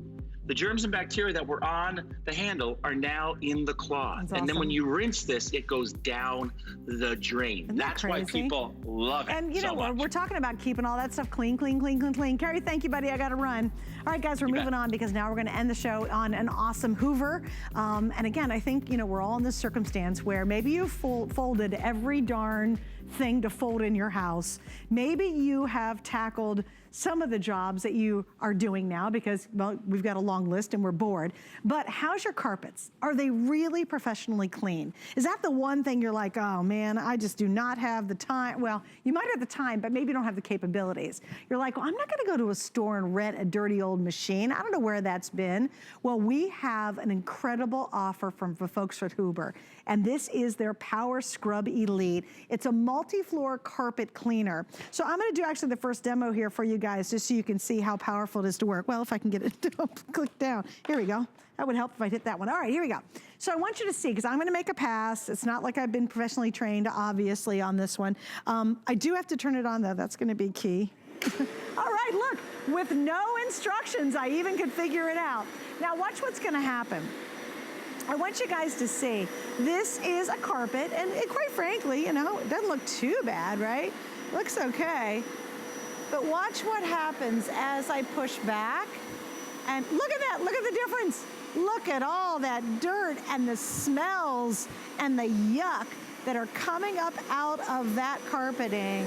The germs and bacteria that were on the handle are now in the cloth. That's and awesome. then when you rinse this, it goes down the drain. Isn't that That's why crazy? people love it. And you so know, much. we're talking about keeping all that stuff clean, clean, clean, clean, clean. Carrie, thank you, buddy. I got to run. All right, guys, we're moving on because now we're going to end the show on an awesome Hoover. And again, I think, we're all in this circumstance where maybe you folded every darn thing to fold in your house. Maybe you have tackled some of the jobs that you are doing now because, well, we've got a long list and we're bored. But how's your carpets? Are they really professionally clean? Is that the one thing you're like, oh man, I just do not have the time? Well, you might have the time, but maybe you don't have the capabilities. You're like, well, I'm not gonna go to a store and rent a dirty old machine. I don't know where that's been. Well, we have an incredible offer from the folks at Hoover, and this is their Power Scrub Elite. It's a multi-floor carpet cleaner. So I'm gonna do actually the first demo here for you guys just so you can see how powerful it is to work. Well, if I can get it to click down. Here we go. That would help if I hit that one. All right, here we go. So I want you to see, because I'm gonna make a pass. It's not like I've been professionally trained, obviously, on this one. I do have to turn it on though. That's gonna be key. All right, look, with no instructions, I even could figure it out. Now watch what's gonna happen. I want you guys to see, this is a carpet, and quite frankly, it doesn't look too bad, right? Looks okay. But watch what happens as I push back. And look at that, look at the difference. Look at all that dirt and the smells and the yuck that are coming up out of that carpeting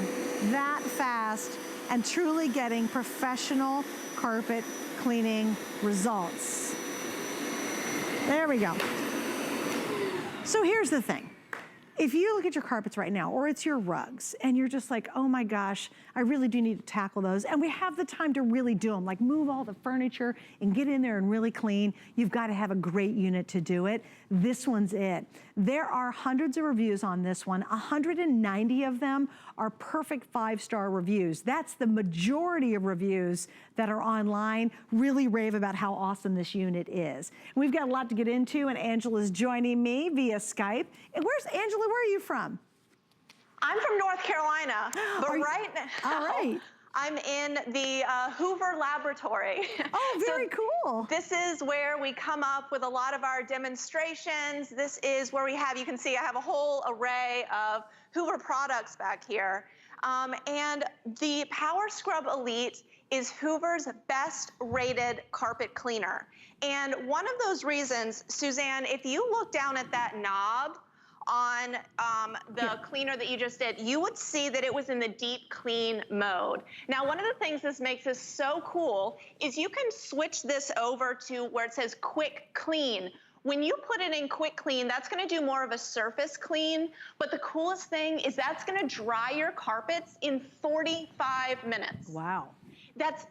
that fast and truly getting professional carpet cleaning results. There we go. So here's the thing. If you look at your carpets right now, or it's your rugs, and you're just like, oh my gosh, I really do need to tackle those, and we have the time to really do them, like move all the furniture and get in there and really clean, you've got to have a great unit to do it. This one's it. There are hundreds of reviews on this one. 190 of them are perfect 5-star reviews. That's the majority of reviews that are online really rave about how awesome this unit is. We've got a lot to get into, and Angela's joining me via Skype. And where's Angela? Where are you from? I'm from North Carolina, but right now, all right. I'm in the Hoover Laboratory. Oh, very cool. This is where we come up with a lot of our demonstrations. This is where we have, you can see I have a whole array of Hoover products back here. And the Power Scrub Elite is Hoover's best rated carpet cleaner. And one of those reasons, Suzanne, if you look down at that knob on the cleaner that you just did, you would see that it was in the deep clean mode. Now, one of the things this makes this so cool is you can switch this over to where it says quick clean. When you put it in quick clean, that's gonna do more of a surface clean, but the coolest thing is that's gonna dry your carpets in 45 minutes. Wow.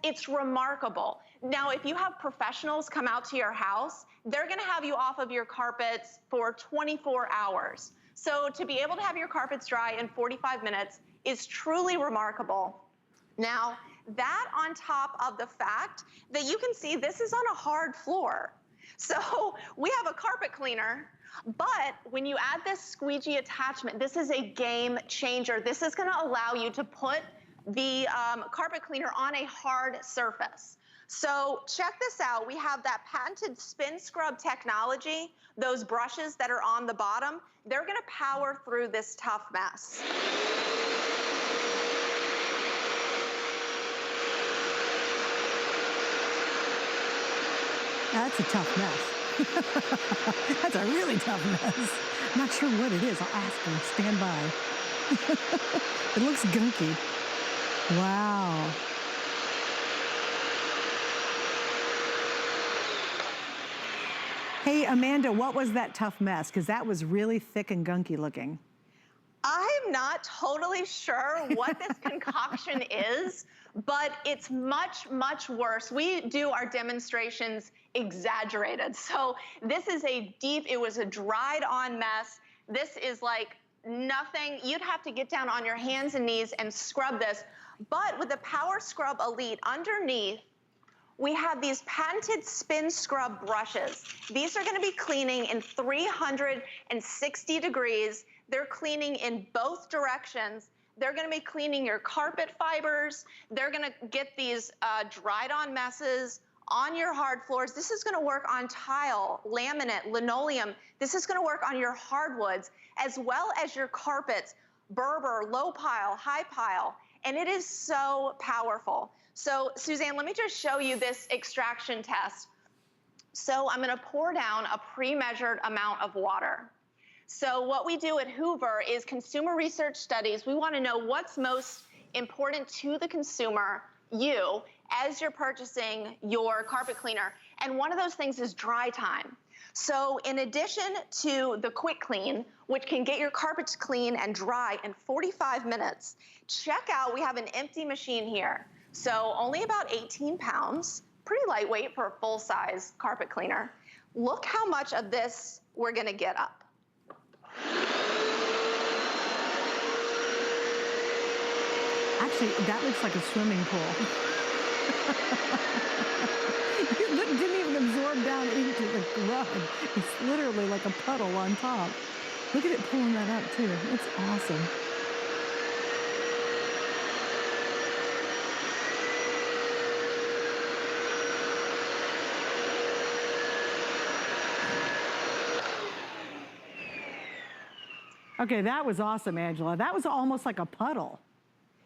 It's remarkable. Now, if you have professionals come out to your house, they're gonna have you off of your carpets for 24 hours. So to be able to have your carpets dry in 45 minutes is truly remarkable. Now, that on top of the fact that you can see this is on a hard floor. So we have a carpet cleaner, but when you add this squeegee attachment, this is a game changer. This is gonna allow you to put the carpet cleaner on a hard surface. So check this out. We have that patented spin scrub technology. Those brushes that are on the bottom, they're gonna power through this tough mess. That's a tough mess. That's a really tough mess. I'm not sure what it is. I'll ask him. Stand by. It looks gunky. Wow. Hey, Amanda, what was that tough mess? Because that was really thick and gunky looking. I'm not totally sure what this concoction is, but it's much, much worse. We do our demonstrations exaggerated. So this is it was a dried on mess. This is like nothing. You'd have to get down on your hands and knees and scrub this. But with the Power Scrub Elite underneath, we have these patented spin scrub brushes. These are gonna be cleaning in 360 degrees. They're cleaning in both directions. They're gonna be cleaning your carpet fibers. They're gonna get these dried on messes on your hard floors. This is gonna work on tile, laminate, linoleum. This is gonna work on your hardwoods, as well as your carpets, Berber, low pile, high pile. And it is so powerful. So Suzanne, let me just show you this extraction test. So I'm gonna pour down a pre-measured amount of water. So what we do at Hoover is consumer research studies. We wanna know what's most important to the consumer, you, as you're purchasing your carpet cleaner. And one of those things is dry time. So in addition to the quick clean, which can get your carpets clean and dry in 45 minutes, check out, we have an empty machine here. So only about 18 pounds, pretty lightweight for a full-size carpet cleaner. Look how much of this we're gonna get up. Actually, that looks like a swimming pool. It didn't even absorb down into the rug. It's literally like a puddle on top. Look at it pulling that up too. It's awesome. Okay, that was awesome, Angela. That was almost like a puddle.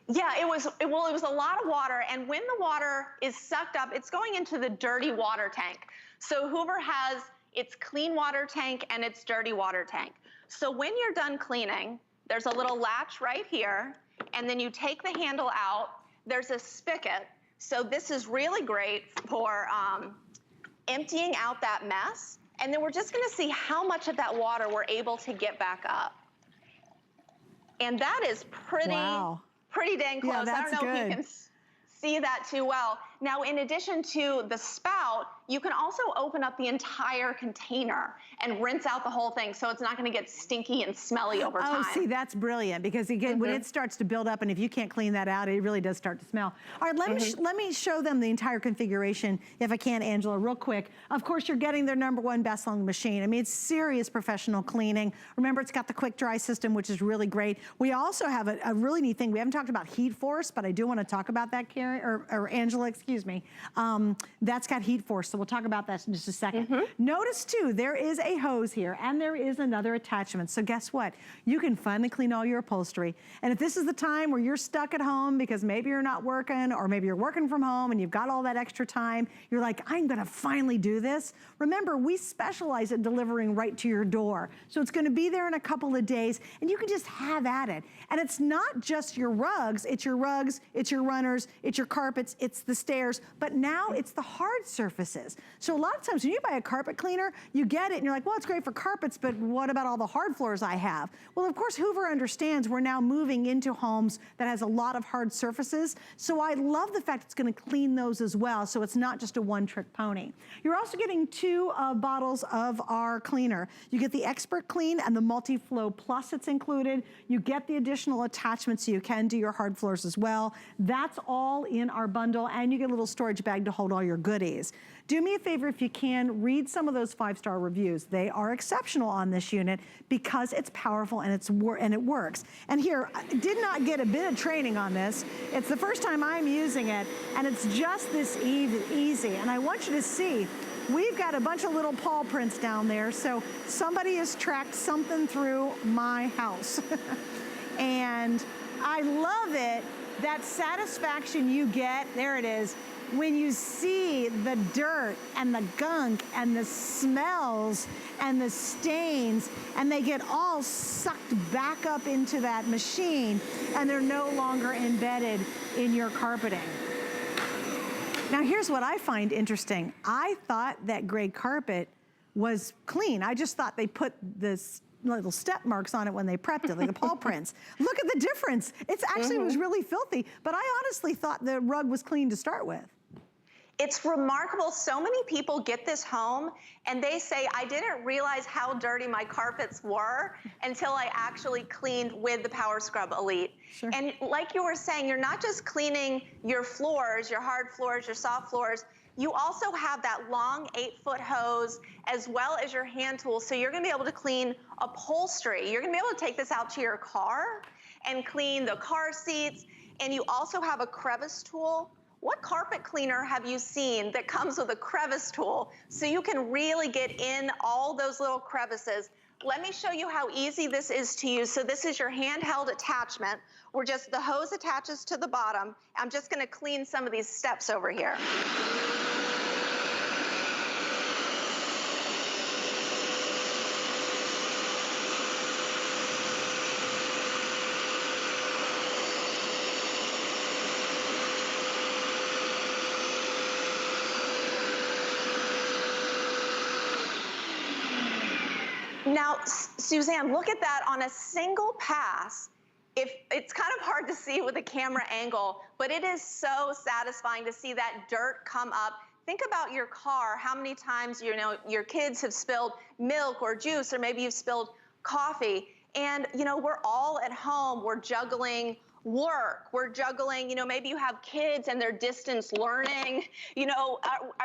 Yeah, it was a lot of water, and when the water is sucked up, it's going into the dirty water tank. So Hoover has its clean water tank and its dirty water tank. So when you're done cleaning, there's a little latch right here, and then you take the handle out, there's a spigot. So this is really great for emptying out that mess, and then we're just gonna see how much of that water we're able to get back up. And that is pretty dang close. Yeah, that's I don't know if you good. can see that too well. Now, in addition to the spout, you can also open up the entire container and rinse out the whole thing so it's not going to get stinky and smelly over time. Oh, see, that's brilliant, because again, when it starts to build up and if you can't clean that out, it really does start to smell. All right, let me show them the entire configuration, if I can, Angela, real quick. Of course, you're getting their #1 best-selling machine. I mean, it's serious professional cleaning. Remember, it's got the quick dry system, which is really great. We also have a really neat thing. We haven't talked about heat force, but I do want to talk about that, Carrie, or Angela, excuse me. That's got heat force, so we'll talk about that in just a second. Notice too, there is a hose here and there is another attachment. So guess what? You can finally clean all your upholstery. And if this is the time where you're stuck at home because maybe you're not working, or maybe you're working from home and you've got all that extra time, you're like, I'm gonna finally do this. Remember, we specialize at delivering right to your door. So it's gonna be there in a couple of days and you can just have at it. And it's not just your rugs, it's your runners, it's your carpets, it's the stairs, but now it's the hard surfaces. So a lot of times when you buy a carpet cleaner, you get it and you're like, well, it's great for carpets, but what about all the hard floors I have? Well, of course, Hoover understands we're now moving into homes that has a lot of hard surfaces. So I love the fact it's gonna clean those as well, so it's not just a one-trick pony. You're also getting 2 bottles of our cleaner. You get the Expert Clean and the Multi-Flow Plus it's included. You get the additional attachments so you can do your hard floors as well. That's all in our bundle, and you get a little storage bag to hold all your goodies. Do me a favor, if you can, read some of those 5-star reviews. They are exceptional on this unit because it's powerful and it works. And here, I did not get a bit of training on this. It's the first time I'm using it, and it's just this easy. And I want you to see, we've got a bunch of little paw prints down there, so somebody has tracked something through my house. And I love it, that satisfaction you get, there it is, when you see the dirt and the gunk and the smells and the stains, and they get all sucked back up into that machine and they're no longer embedded in your carpeting. Now here's what I find interesting. I thought that gray carpet was clean. I just thought they put this little step marks on it when they prepped it, like the paw prints. Look at the difference. It's actually, it was really filthy, but I honestly thought the rug was clean to start with. It's remarkable. So many people get this home and they say, I didn't realize how dirty my carpets were until I actually cleaned with the Power Scrub Elite. Sure. And like you were saying, you're not just cleaning your floors, your hard floors, your soft floors, you also have that long 8-foot hose as well as your hand tools. So you're gonna be able to clean upholstery. You're gonna be able to take this out to your car and clean the car seats. And you also have a crevice tool. What carpet cleaner have you seen that comes with a crevice tool so you can really get in all those little crevices? Let me show you how easy this is to use. So this is your handheld attachment where just the hose attaches to the bottom. I'm just gonna clean some of these steps over here. Now, Suzanne, look at that on a single pass. If it's kind of hard to see with a camera angle, but it is so satisfying to see that dirt come up. Think about your car, how many times, you know, your kids have spilled milk or juice, or maybe you've spilled coffee. And, you know, we're all at home, we're juggling work, we're juggling, you know, maybe you have kids and they're distance learning, you know,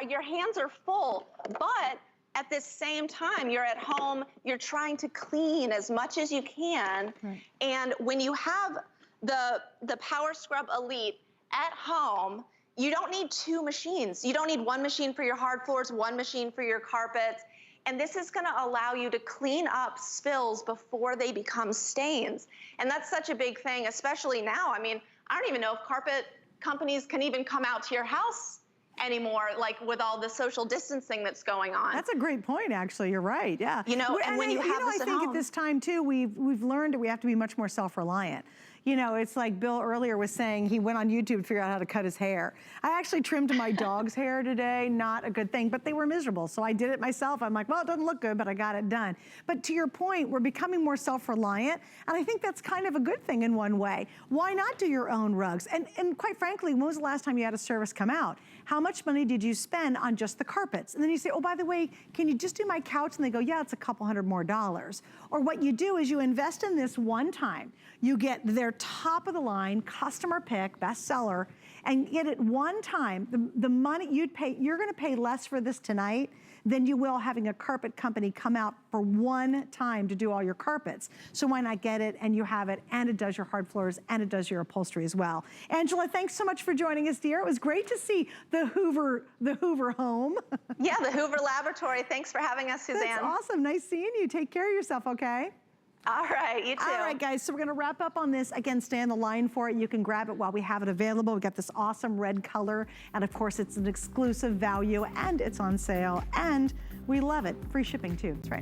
your hands are full, but at the same time, you're at home, you're trying to clean as much as you can. Right. And when you have the Power Scrub Elite at home, you don't need 2 machines. You don't need 1 machine for your hard floors, 1 machine for your carpets. And this is gonna allow you to clean up spills before they become stains. And that's such a big thing, especially now. I mean, I don't even know if carpet companies can even come out to your house anymore, like with all the social distancing that's going on. That's a great point, actually. You're right. Yeah. You know, and when you have this at home, I think at this time too, we've learned that we have to be much more self-reliant. You know, it's like Bill earlier was saying he went on YouTube to figure out how to cut his hair. I actually trimmed my dog's hair today, not a good thing, but they were miserable. So I did it myself. I'm like, well, it doesn't look good, but I got it done. But to your point, we're becoming more self-reliant. And I think that's kind of a good thing in one way. Why not do your own rugs? And quite frankly, when was the last time you had a service come out? How much money did you spend on just the carpets? And then you say, oh, by the way, can you just do my couch? And they go, yeah, it's a couple $100 more. Or what you do is you invest in this one time. You get their top of the line, customer pick, bestseller, and get it one time. The money you'd pay, you're gonna pay less for this tonight than you will having a carpet company come out for one time to do all your carpets. So why not get it and you have it, and it does your hard floors and it does your upholstery as well. Angela, thanks so much for joining us, dear. It was great to see the Hoover home. Yeah, the Hoover Laboratory. Thanks for having us, Suzanne. That's awesome. Nice seeing you. Take care of yourself, okay? All right, you too. All right, guys, so we're gonna wrap up on this. Again, stay on the line for it. You can grab it while we have it available. We've got this awesome red color, and of course, it's an exclusive value, and it's on sale, and we love it. Free shipping, too. That's right.